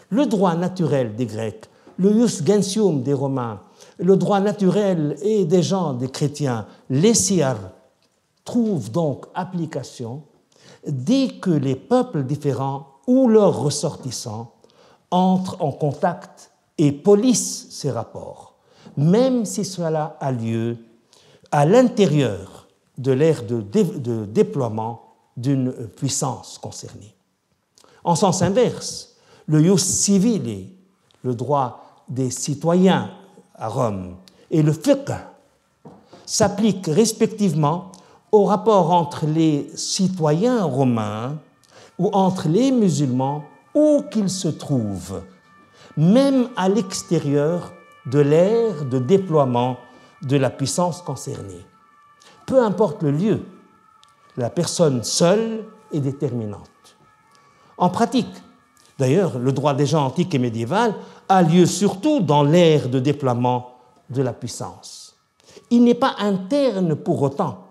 Le droit naturel des Grecs, le ius gentium des Romains, le droit naturel et des gens, des chrétiens, les siyar, trouvent donc application dès que les peuples différents ou leurs ressortissants entrent en contact et polissent ces rapports, même si cela a lieu à l'intérieur de l'ère de déploiement d'une puissance concernée. En sens inverse, le ius civile, le droit des citoyens à Rome, et le fiqh s'appliquent respectivement au rapport entre les citoyens romains ou entre les musulmans où qu'ils se trouvent, même à l'extérieur de l'ère de déploiement de la puissance concernée. Peu importe le lieu, la personne seule est déterminante. En pratique, d'ailleurs, le droit des gens antiques et médiéval a lieu surtout dans l'ère de déploiement de la puissance. Il n'est pas interne pour autant,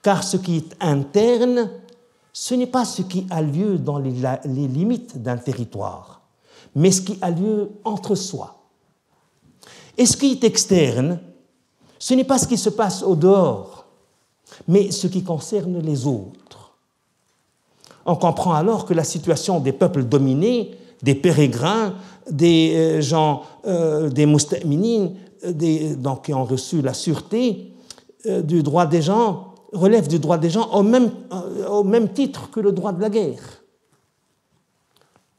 car ce qui est interne, ce n'est pas ce qui a lieu dans les limites d'un territoire, mais ce qui a lieu entre soi. Et ce qui est externe, ce n'est pas ce qui se passe au dehors, mais ce qui concerne les autres. On comprend alors que la situation des peuples dominés, des pérégrins, des gens, des mousta'minines, donc qui ont reçu la sûreté du droit des gens, relève du droit des gens au même titre que le droit de la guerre.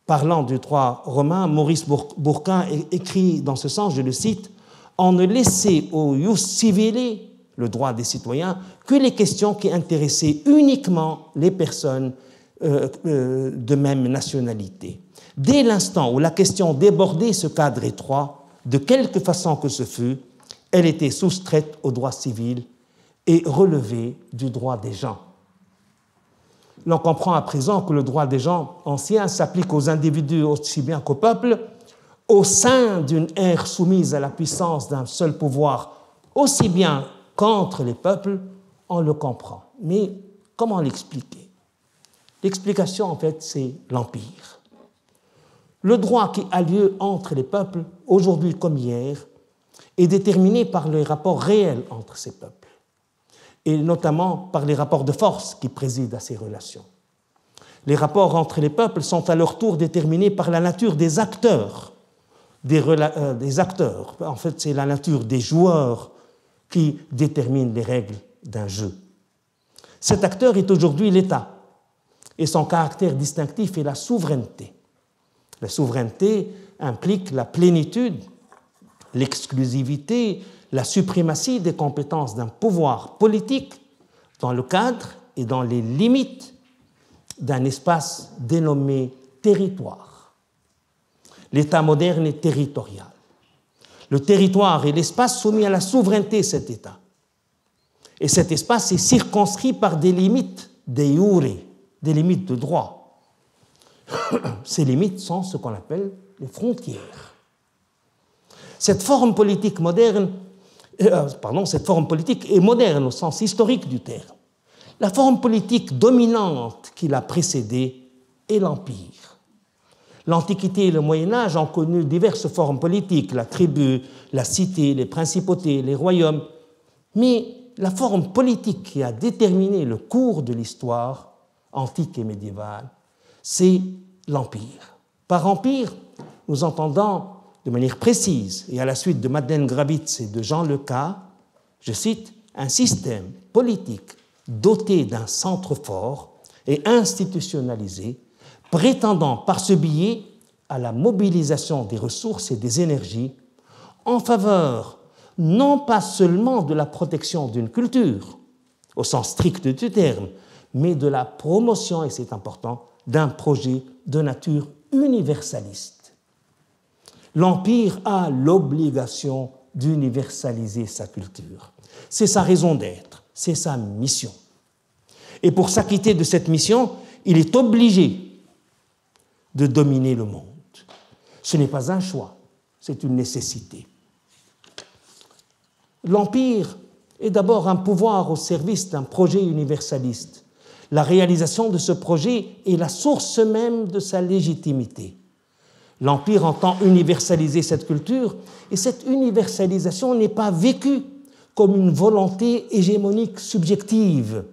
Parlant du droit romain, Maurice Bourquin écrit dans ce sens, je le cite, « On ne laissait au ius civile, le droit des citoyens, que les questions qui intéressaient uniquement les personnes de même nationalité. Dès l'instant où la question débordait ce cadre étroit, de quelque façon que ce fût, elle était soustraite au droit civil et relevée du droit des gens. » L'on comprend à présent que le droit des gens anciens s'applique aux individus aussi bien qu'au peuple, au sein d'une ère soumise à la puissance d'un seul pouvoir, aussi bien qu'entre les peuples, on le comprend. Mais comment l'expliquer? L'explication, en fait, c'est l'Empire. Le droit qui a lieu entre les peuples, aujourd'hui comme hier, est déterminé par les rapports réels entre ces peuples, et notamment par les rapports de force qui président à ces relations. Les rapports entre les peuples sont à leur tour déterminés par la nature des acteurs, des acteurs. En fait, c'est la nature des joueurs qui détermine les règles d'un jeu. Cet acteur est aujourd'hui l'État, et son caractère distinctif est la souveraineté. La souveraineté implique la plénitude, l'exclusivité, la suprématie des compétences d'un pouvoir politique dans le cadre et dans les limites d'un espace dénommé territoire. L'État moderne est territorial. Le territoire est l'espace soumis à la souveraineté de cet État. Et cet espace est circonscrit par des limites de iure, des limites de droit. Ces limites sont ce qu'on appelle les frontières. Cette forme politique est moderne au sens historique du terme. La forme politique dominante qui l'a précédée est l'Empire. L'Antiquité et le Moyen-Âge ont connu diverses formes politiques, la tribu, la cité, les principautés, les royaumes. Mais la forme politique qui a déterminé le cours de l'histoire antique et médiévale, c'est l'Empire. Par empire, nous entendons de manière précise, et à la suite de Madeleine Gravitz et de Jean Leca, je cite, un système politique doté d'un centre fort et institutionnalisé, prétendant par ce biais à la mobilisation des ressources et des énergies en faveur non pas seulement de la protection d'une culture, au sens strict du terme, mais de la promotion, et c'est important, d'un projet de nature universaliste. L'Empire a l'obligation d'universaliser sa culture. C'est sa raison d'être, c'est sa mission. Et pour s'acquitter de cette mission, il est obligé de dominer le monde. Ce n'est pas un choix, c'est une nécessité. L'Empire est d'abord un pouvoir au service d'un projet universaliste. La réalisation de ce projet est la source même de sa légitimité. L'Empire entend universaliser cette culture, et cette universalisation n'est pas vécue comme une volonté hégémonique subjective,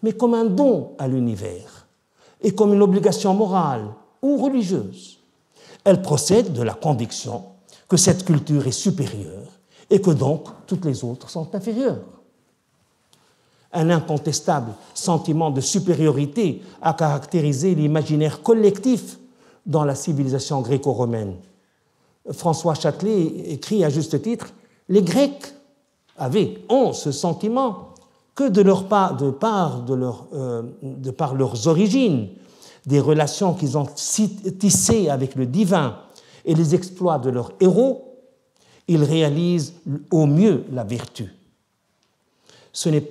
mais comme un don à l'univers, et comme une obligation morale ou religieuse. Elle procède de la conviction que cette culture est supérieure, et que donc toutes les autres sont inférieures. Un incontestable sentiment de supériorité a caractérisé l'imaginaire collectif dans la civilisation gréco-romaine. François Châtelet écrit à juste titre « Les Grecs ont ce sentiment que de par leurs origines, des relations qu'ils ont tissées avec le divin et les exploits de leurs héros, ils réalisent au mieux la vertu. Ce n'est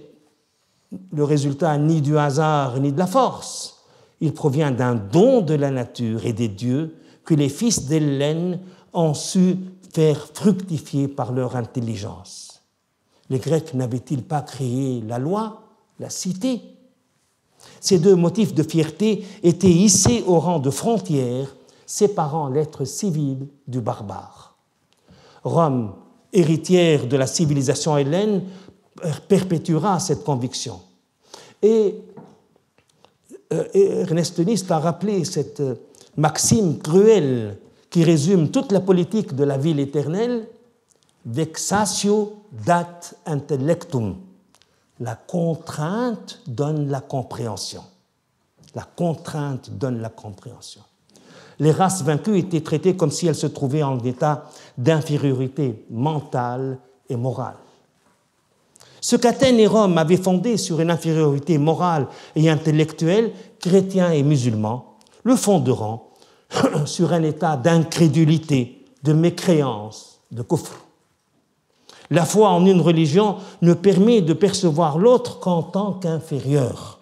le résultat ni du hasard ni de la force. Il provient d'un don de la nature et des dieux que les fils d'Hellène ont su faire fructifier par leur intelligence. Les Grecs n'avaient-ils pas créé la loi, la cité? Ces deux motifs de fierté étaient hissés au rang de frontières séparant l'être civil du barbare. Rome, héritière de la civilisation hellène, perpétuera cette conviction. Et Ernest Nist a rappelé cette maxime cruelle qui résume toute la politique de la ville éternelle, vexatio dat intellectum, La contrainte donne la compréhension. La contrainte donne la compréhension. Les races vaincues étaient traitées comme si elles se trouvaient en état d'infériorité mentale et morale. Ce qu'Athènes et Rome avaient fondé sur une infériorité morale et intellectuelle, chrétiens et musulmans le fonderont sur un état d'incrédulité, de mécréance, de kufr. La foi en une religion ne permet de percevoir l'autre qu'en tant qu'inférieur.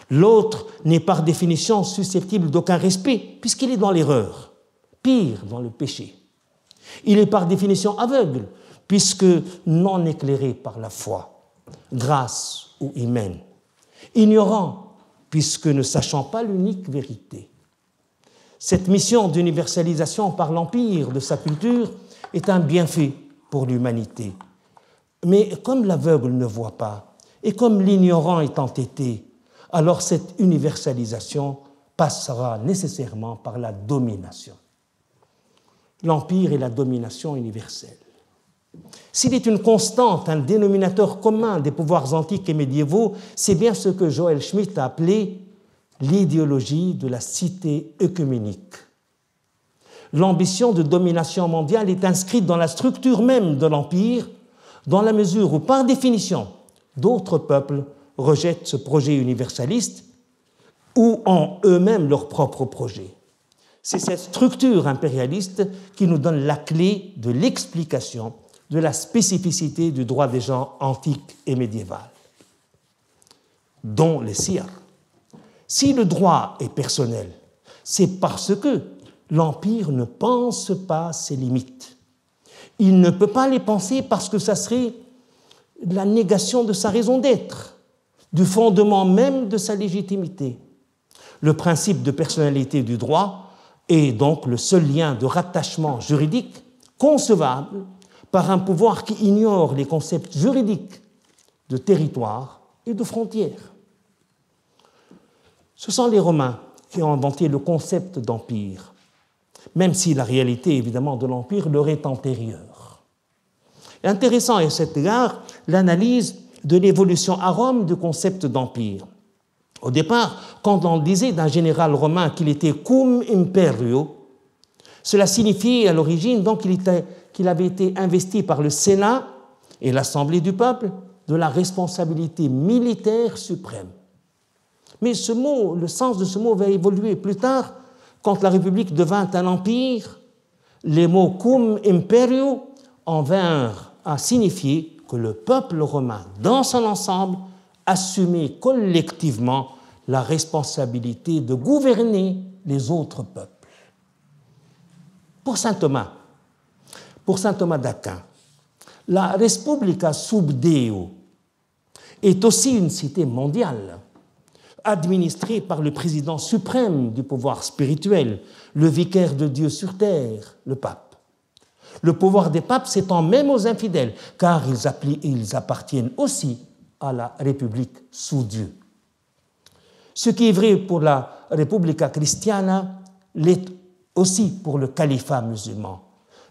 L'autre n'est par définition susceptible d'aucun respect puisqu'il est dans l'erreur, pire, dans le péché. Il est par définition aveugle puisque non éclairé par la foi, grâce ou hymen. Ignorant puisque ne sachant pas l'unique vérité. Cette mission d'universalisation par l'empire de sa culture est un bienfait pour l'humanité. Mais comme l'aveugle ne voit pas, et comme l'ignorant est entêté, alors cette universalisation passera nécessairement par la domination. L'empire est la domination universelle. S'il est une constante, un dénominateur commun des pouvoirs antiques et médiévaux, c'est bien ce que Joel Schmitt a appelé l'idéologie de la cité œcuménique. L'ambition de domination mondiale est inscrite dans la structure même de l'Empire, dans la mesure où, par définition, d'autres peuples rejettent ce projet universaliste ou ont eux-mêmes leur propre projet. C'est cette structure impérialiste qui nous donne la clé de l'explication de la spécificité du droit des gens antiques et médiéval, dont les sires. Si le droit est personnel, c'est parce que l'Empire ne pense pas ses limites. Il ne peut pas les penser parce que ça serait la négation de sa raison d'être, du fondement même de sa légitimité. Le principe de personnalité du droit est donc le seul lien de rattachement juridique concevable par un pouvoir qui ignore les concepts juridiques de territoire et de frontières. Ce sont les Romains qui ont inventé le concept d'empire, même si la réalité, évidemment, de l'empire leur est antérieure. Intéressant à cet égard l'analyse de l'évolution à Rome du concept d'empire. Au départ, quand on disait d'un général romain qu'il était cum imperio, cela signifiait à l'origine donc qu'il avait été investi par le Sénat et l'Assemblée du peuple de la responsabilité militaire suprême. Mais ce mot, le sens de ce mot va évoluer plus tard. Quand la République devint un empire, les mots cum imperio en vinrent à signifier que le peuple romain, dans son ensemble, assumait collectivement la responsabilité de gouverner les autres peuples. Pour saint Thomas d'Aquin, la Respublica sub Deo est aussi une cité mondiale, administrée par le président suprême du pouvoir spirituel, le vicaire de Dieu sur terre, le pape. Le pouvoir des papes s'étend même aux infidèles, car ils appartiennent aussi à la République sous Dieu. Ce qui est vrai pour la Repubblica Christiana l'est aussi pour le califat musulman,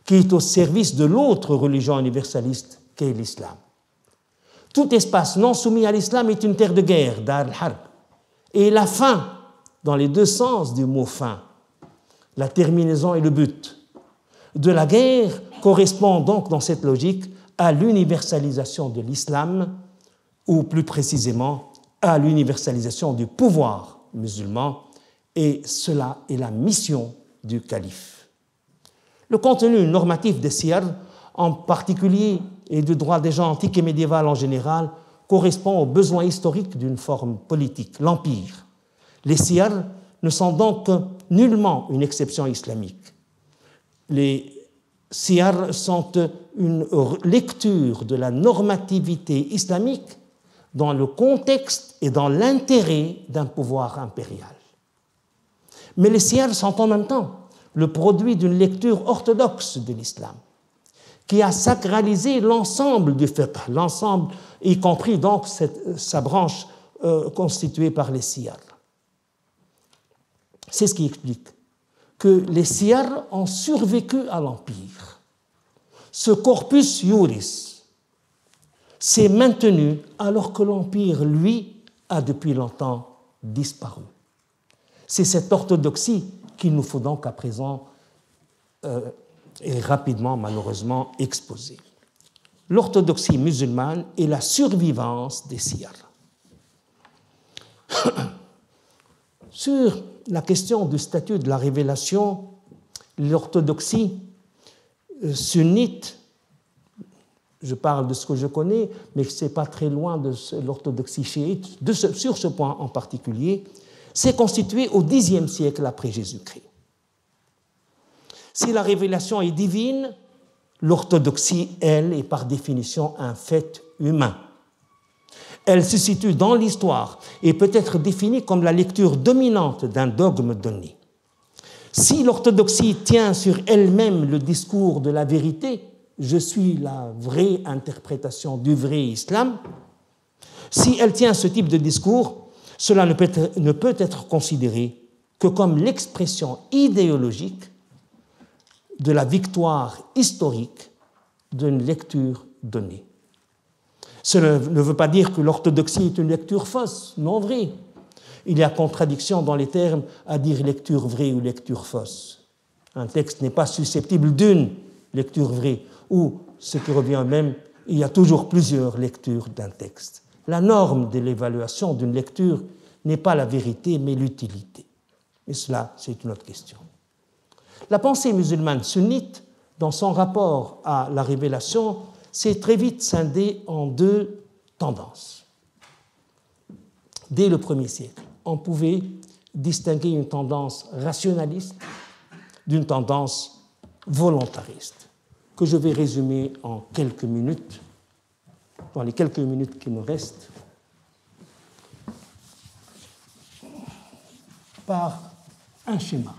qui est au service de l'autre religion universaliste qu'est l'islam. Tout espace non soumis à l'islam est une terre de guerre, dar al-harb. Et la fin, dans les deux sens du mot fin, la terminaison et le but de la guerre correspond donc dans cette logique à l'universalisation de l'islam, ou plus précisément à l'universalisation du pouvoir musulman, et cela est la mission du calife. Le contenu normatif des siyar, en particulier, et du droit des gens antiques et médiévaux en général, correspond aux besoins historiques d'une forme politique, l'empire. Les siyar ne sont donc nullement une exception islamique. Les siyar sont une lecture de la normativité islamique dans le contexte et dans l'intérêt d'un pouvoir impérial. Mais les siyar sont en même temps le produit d'une lecture orthodoxe de l'islam, qui a sacralisé l'ensemble du fiqh, l'ensemble, y compris donc sa branche constituée par les siyar. C'est ce qui explique que les siyar ont survécu à l'empire. Ce corpus iuris, s'est maintenue alors que l'Empire, lui, a depuis longtemps disparu. C'est cette orthodoxie qu'il nous faut donc à présent et rapidement, malheureusement, exposer. L'orthodoxie musulmane est la survivance des Siyar. Sur la question du statut de la révélation, l'orthodoxie sunnite, je parle de ce que je connais, mais ce n'est pas très loin de l'orthodoxie chiite, sur ce point en particulier, s'est constituée au Xe siècle après Jésus-Christ. Si la révélation est divine, l'orthodoxie, elle, est par définition un fait humain. Elle se situe dans l'histoire et peut être définie comme la lecture dominante d'un dogme donné. Si l'orthodoxie tient sur elle-même le discours de la vérité, je suis la vraie interprétation du vrai islam, si elle tient ce type de discours, cela ne peut être considéré que comme l'expression idéologique de la victoire historique d'une lecture donnée. Cela ne veut pas dire que l'orthodoxie est une lecture fausse, non vraie. Il y a contradiction dans les termes à dire lecture vraie ou lecture fausse. Un texte n'est pas susceptible d'une lecture vraie, ou, ce qui revient même, il y a toujours plusieurs lectures d'un texte. La norme de l'évaluation d'une lecture n'est pas la vérité, mais l'utilité. Et cela, c'est une autre question. La pensée musulmane sunnite, dans son rapport à la révélation, s'est très vite scindée en deux tendances. Dès le 1er siècle, on pouvait distinguer une tendance rationaliste d'une tendance volontariste, que je vais résumer en quelques minutes, dans les quelques minutes qui nous restent, par un schéma.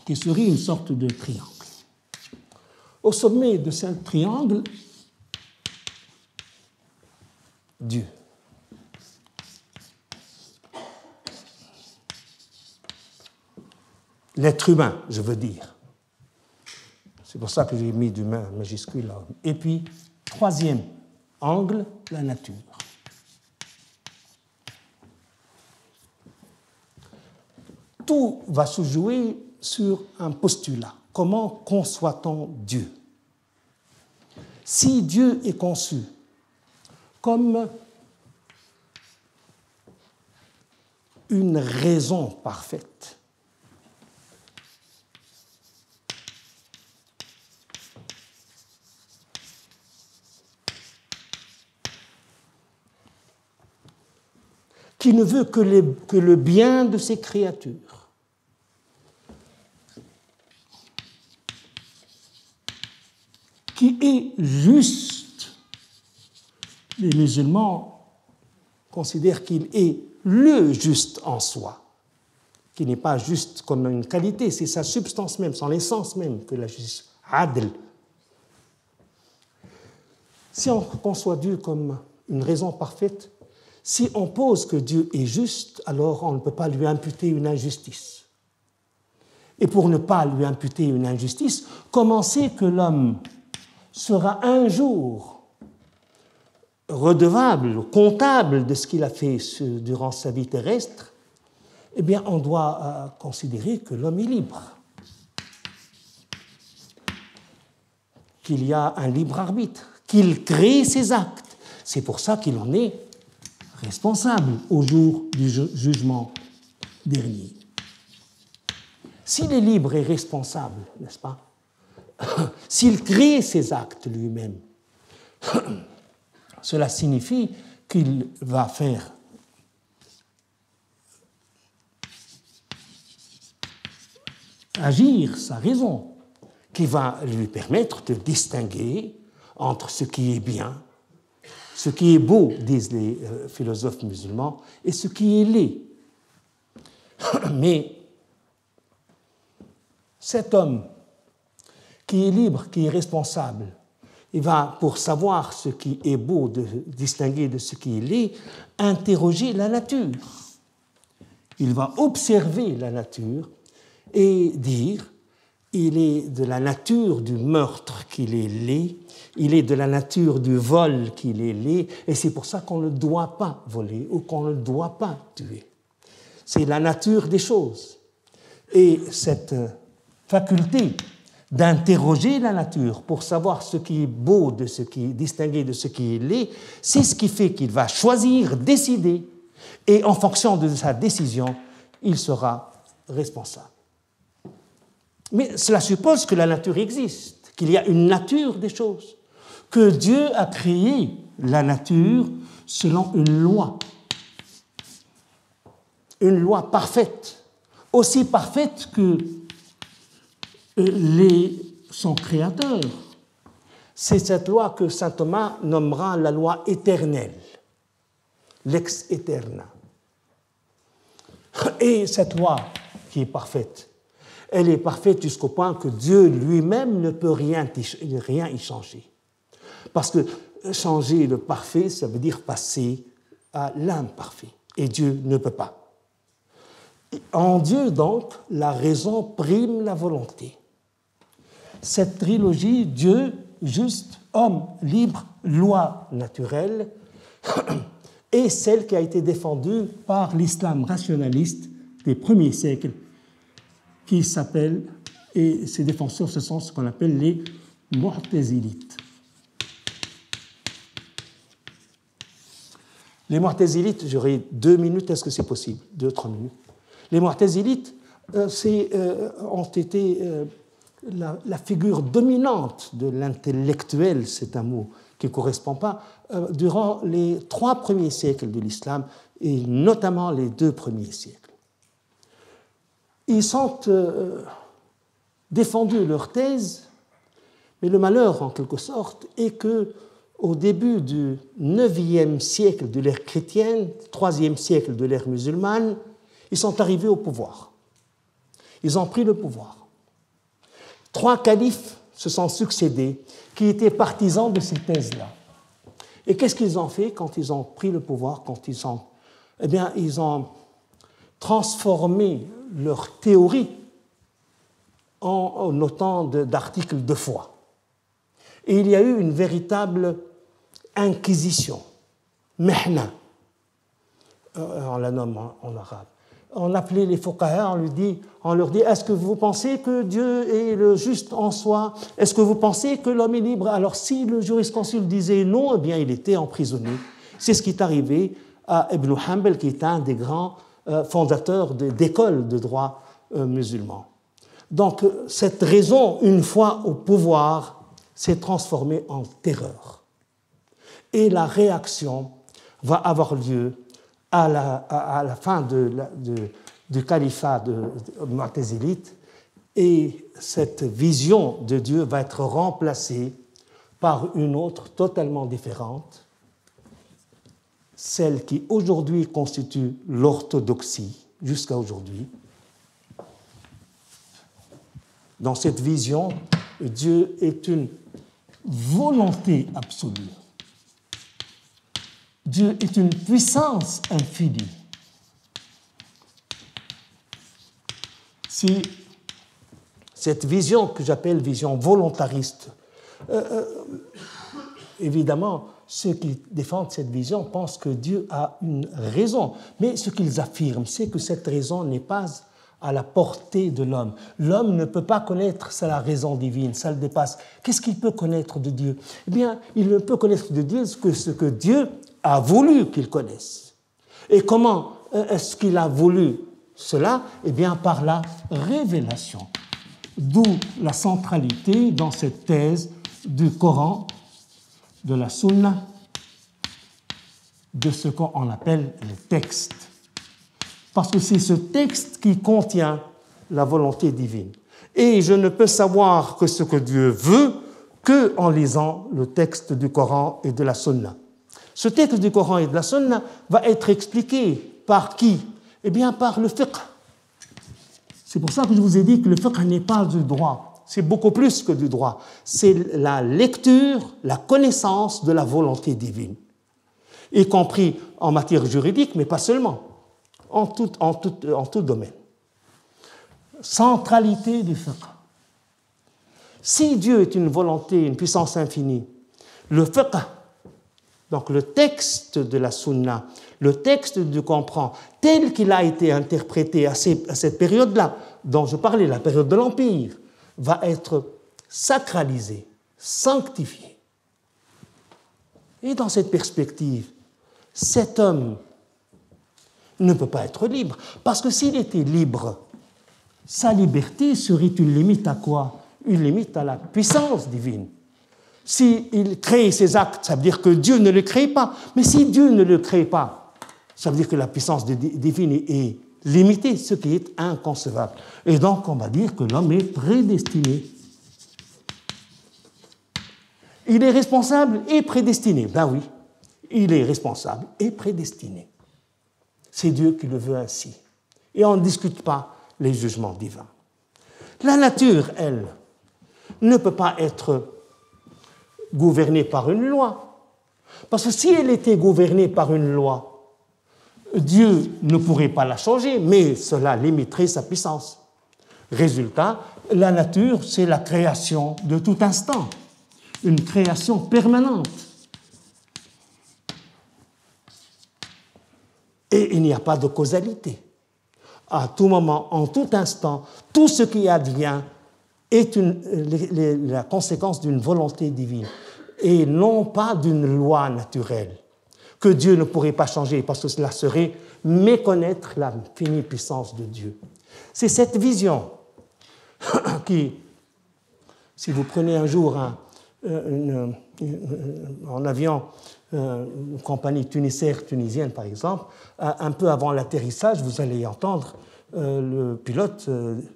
Qui serait une sorte de triangle. Au sommet de ce triangle, Dieu. L'être humain, je veux dire. C'est pour ça que j'ai mis du majuscule là. Et puis, troisième angle, la nature. Tout va se jouer sur un postulat. Comment conçoit-on Dieu? Si Dieu est conçu comme une raison parfaite, qui ne veut que le bien de ses créatures, qui est juste. Les musulmans considèrent qu'il est le juste en soi, qui n'est pas juste comme une qualité, c'est sa substance même, son essence même que la justice, adl. Si on conçoit Dieu comme une raison parfaite, si on pose que Dieu est juste, alors on ne peut pas lui imputer une injustice. Et pour ne pas lui imputer une injustice, comment c'est que l'homme sera un jour redevable, comptable de ce qu'il a fait durant sa vie terrestre? Eh bien, on doit considérer que l'homme est libre, qu'il y a un libre arbitre, qu'il crée ses actes. C'est pour ça qu'il en est responsable au jour du jugement dernier. S'il est libre et responsable, n'est-ce pas? S'il crée ses actes lui-même, cela signifie qu'il va faire agir sa raison, qui va lui permettre de distinguer entre ce qui est bien, ce qui est beau, disent les philosophes musulmans, et ce qui est laid. Mais cet homme qui est libre, qui est responsable, il va, pour savoir ce qui est beau, de distinguer de ce qui est laid, interroger la nature. Il va observer la nature et dire, il est de la nature du meurtre qu'il est laid, il est de la nature du vol qu'il est laid, et c'est pour ça qu'on ne doit pas voler ou qu'on ne doit pas tuer. C'est la nature des choses. Et cette faculté d'interroger la nature pour savoir ce qui est beau de ce qui est distingué de ce qui est laid, c'est ce qui fait qu'il va choisir, décider, et en fonction de sa décision, il sera responsable. Mais cela suppose que la nature existe, qu'il y a une nature des choses, que Dieu a créé la nature selon une loi parfaite, aussi parfaite que son créateur. C'est cette loi que saint Thomas nommera la loi éternelle, lex aeterna. Et cette loi qui est parfaite, elle est parfaite jusqu'au point que Dieu lui-même ne peut rien y changer. Parce que changer le parfait, ça veut dire passer à l'imparfait. Et Dieu ne peut pas. En Dieu, donc, la raison prime la volonté. Cette trilogie, Dieu, juste, homme, libre, loi naturelle, est celle qui a été défendue par l'islam rationaliste des premiers siècles, qui s'appelle, et ses défenseurs, ce sont ce qu'on appelle les Mu'tazilites. Les Mu'tazilites, j'aurai 2 minutes, est-ce que c'est possible? 2-3 minutes. Les Mu'tazilites ont été la figure dominante de l'intellectuel, c'est un mot qui ne correspond pas, durant les 3 premiers siècles de l'islam, et notamment les 2 premiers siècles. Ils ont défendu leur thèse, mais le malheur, en quelque sorte, est qu'au début du 9e siècle de l'ère chrétienne, 3e siècle de l'ère musulmane, ils sont arrivés au pouvoir. Ils ont pris le pouvoir. 3 califes se sont succédés qui étaient partisans de ces thèses-là. Et qu'est-ce qu'ils ont fait quand ils ont pris le pouvoir, Eh bien, ils ont transformé leur théorie en autant d'articles de foi. Et il y a eu une véritable inquisition, mehna, on la nomme en arabe. On appelait les fuqaha, on leur dit, est-ce que vous pensez que Dieu est le juste en soi? Est-ce que vous pensez que l'homme est libre? Alors si le jurisconsulte disait non, eh bien il était emprisonné. C'est ce qui est arrivé à Ibn Hanbal, qui est un des grands fondateurs d'écoles de droit musulman. Donc cette raison, une fois au pouvoir, s'est transformée en terreur. Et la réaction va avoir lieu à la fin du califat de Mu'tazilite, et cette vision de Dieu va être remplacée par une autre totalement différente, celle qui aujourd'hui constitue l'orthodoxie jusqu'à aujourd'hui. Dans cette vision, Dieu est une volonté absolue. Dieu est une puissance infinie. C'est cette vision que j'appelle vision volontariste. Évidemment, ceux qui défendent cette vision pensent que Dieu a une raison, mais ce qu'ils affirment, c'est que cette raison n'est pas à la portée de l'homme. L'homme ne peut pas connaître la raison divine, ça le dépasse. Qu'est-ce qu'il peut connaître de Dieu? Eh bien, il ne peut connaître de Dieu que ce que Dieu a voulu qu'il connaisse. Et comment est-ce qu'il a voulu cela? Eh bien, par la révélation. D'où la centralité dans cette thèse du Coran, de la Sunna, de ce qu'on appelle le texte. Parce que c'est ce texte qui contient la volonté divine. Et je ne peux savoir que ce que Dieu veut qu'en lisant le texte du Coran et de la Sunna. Ce texte du Coran et de la Sunna va être expliqué par qui? Eh bien, par le fiqh. C'est pour ça que je vous ai dit que le fiqh n'est pas du droit. C'est beaucoup plus que du droit. C'est la lecture, la connaissance de la volonté divine, y compris en matière juridique, mais pas seulement. en tout domaine. Centralité du fiqh. Si Dieu est une volonté, une puissance infinie, le fiqh, donc le texte de la sunna, le texte du Coran, tel qu'il a été interprété à cette période-là, dont je parlais, la période de l'Empire, va être sacralisé, sanctifié. Et dans cette perspective, cet homme ne peut pas être libre, parce que s'il était libre, sa liberté serait une limite à quoi? Une limite à la puissance divine. S'il crée ses actes, ça veut dire que Dieu ne le crée pas. Mais si Dieu ne le crée pas, ça veut dire que la puissance divine est limitée, ce qui est inconcevable. Et donc, on va dire que l'homme est prédestiné. Il est responsable et prédestiné. Ben oui, il est responsable et prédestiné. C'est Dieu qui le veut ainsi. Et on ne discute pas les jugements divins. La nature, elle, ne peut pas être gouvernée par une loi. Parce que si elle était gouvernée par une loi, Dieu ne pourrait pas la changer, mais cela limiterait sa puissance. Résultat, la nature, c'est la création de tout instant, une création permanente. Et il n'y a pas de causalité. À tout moment, en tout instant, tout ce qui advient est la conséquence d'une volonté divine et non pas d'une loi naturelle que Dieu ne pourrait pas changer parce que cela serait méconnaître la finie puissance de Dieu. C'est cette vision qui, si vous prenez un jour en avion une compagnie tunisienne par exemple, un peu avant l'atterrissage, vous allez entendre le pilote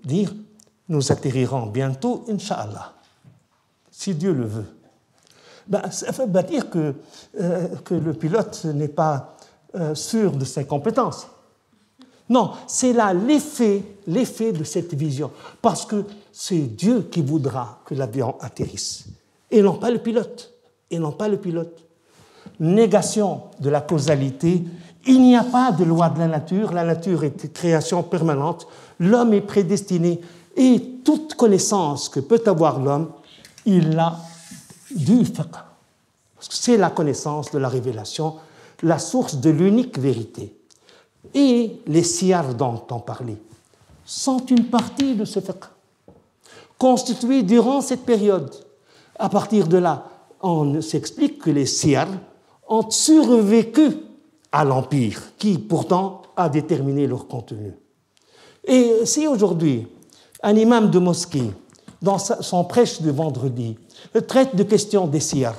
dire « Nous atterrirons bientôt, Inch'Allah, si Dieu le veut ». Ça veut dire que le pilote n'est pas sûr de ses compétences. Non, c'est là l'effet de cette vision, parce que c'est Dieu qui voudra que l'avion atterrisse, et non pas le pilote. Négation de la causalité, il n'y a pas de loi de la nature est une création permanente, l'homme est prédestiné, et toute connaissance que peut avoir l'homme, il l'a du fiqh. Parce que c'est la connaissance de la révélation, la source de l'unique vérité. Et les siyar dont on parlait sont une partie de ce fiqh, constituée durant cette période. À partir de là, on s'explique que les siyar ont survécu à l'Empire, qui pourtant a déterminé leur contenu. Et si aujourd'hui, un imam de mosquée, dans son prêche de vendredi, traite de questions des siyar,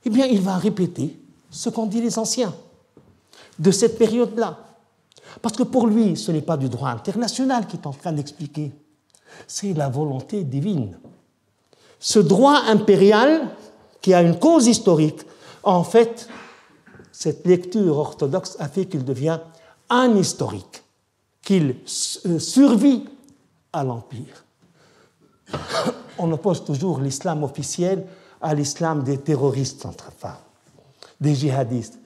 eh bien, il va répéter ce qu'ont dit les anciens de cette période-là. Parce que pour lui, ce n'est pas du droit international qu'il est en train d'expliquer, c'est la volonté divine. Ce droit impérial, qui a une cause historique, en fait, cette lecture orthodoxe a fait qu'il devient anhistorique, qu'il survit à l'Empire. On oppose toujours l'islam officiel à l'islam des terroristes, entre femmes, des djihadistes.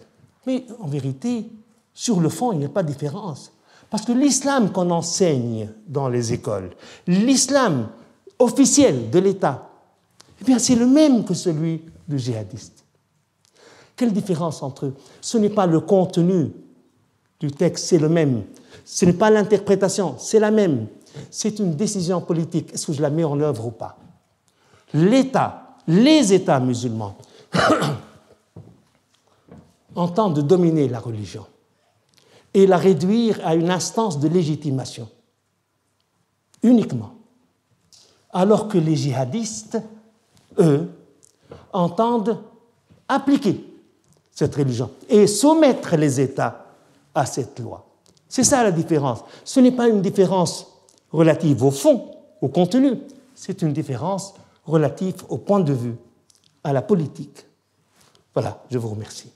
Mais en vérité, sur le fond, il n'y a pas de différence. Parce que l'islam qu'on enseigne dans les écoles, l'islam officiel de l'État, eh bien, c'est le même que celui du djihadiste. Quelle différence entre eux? Ce n'est pas le contenu du texte, c'est le même. Ce n'est pas l'interprétation, c'est la même. C'est une décision politique. Est-ce que je la mets en œuvre ou pas? L'État, les États musulmans entendent dominer la religion et la réduire à une instance de légitimation, uniquement. Alors que les djihadistes, eux, entendent appliquer cette religion et soumettre les États à cette loi. C'est ça la différence. Ce n'est pas une différence relative au fond, au contenu, c'est une différence relative au point de vue, à la politique. Voilà, je vous remercie.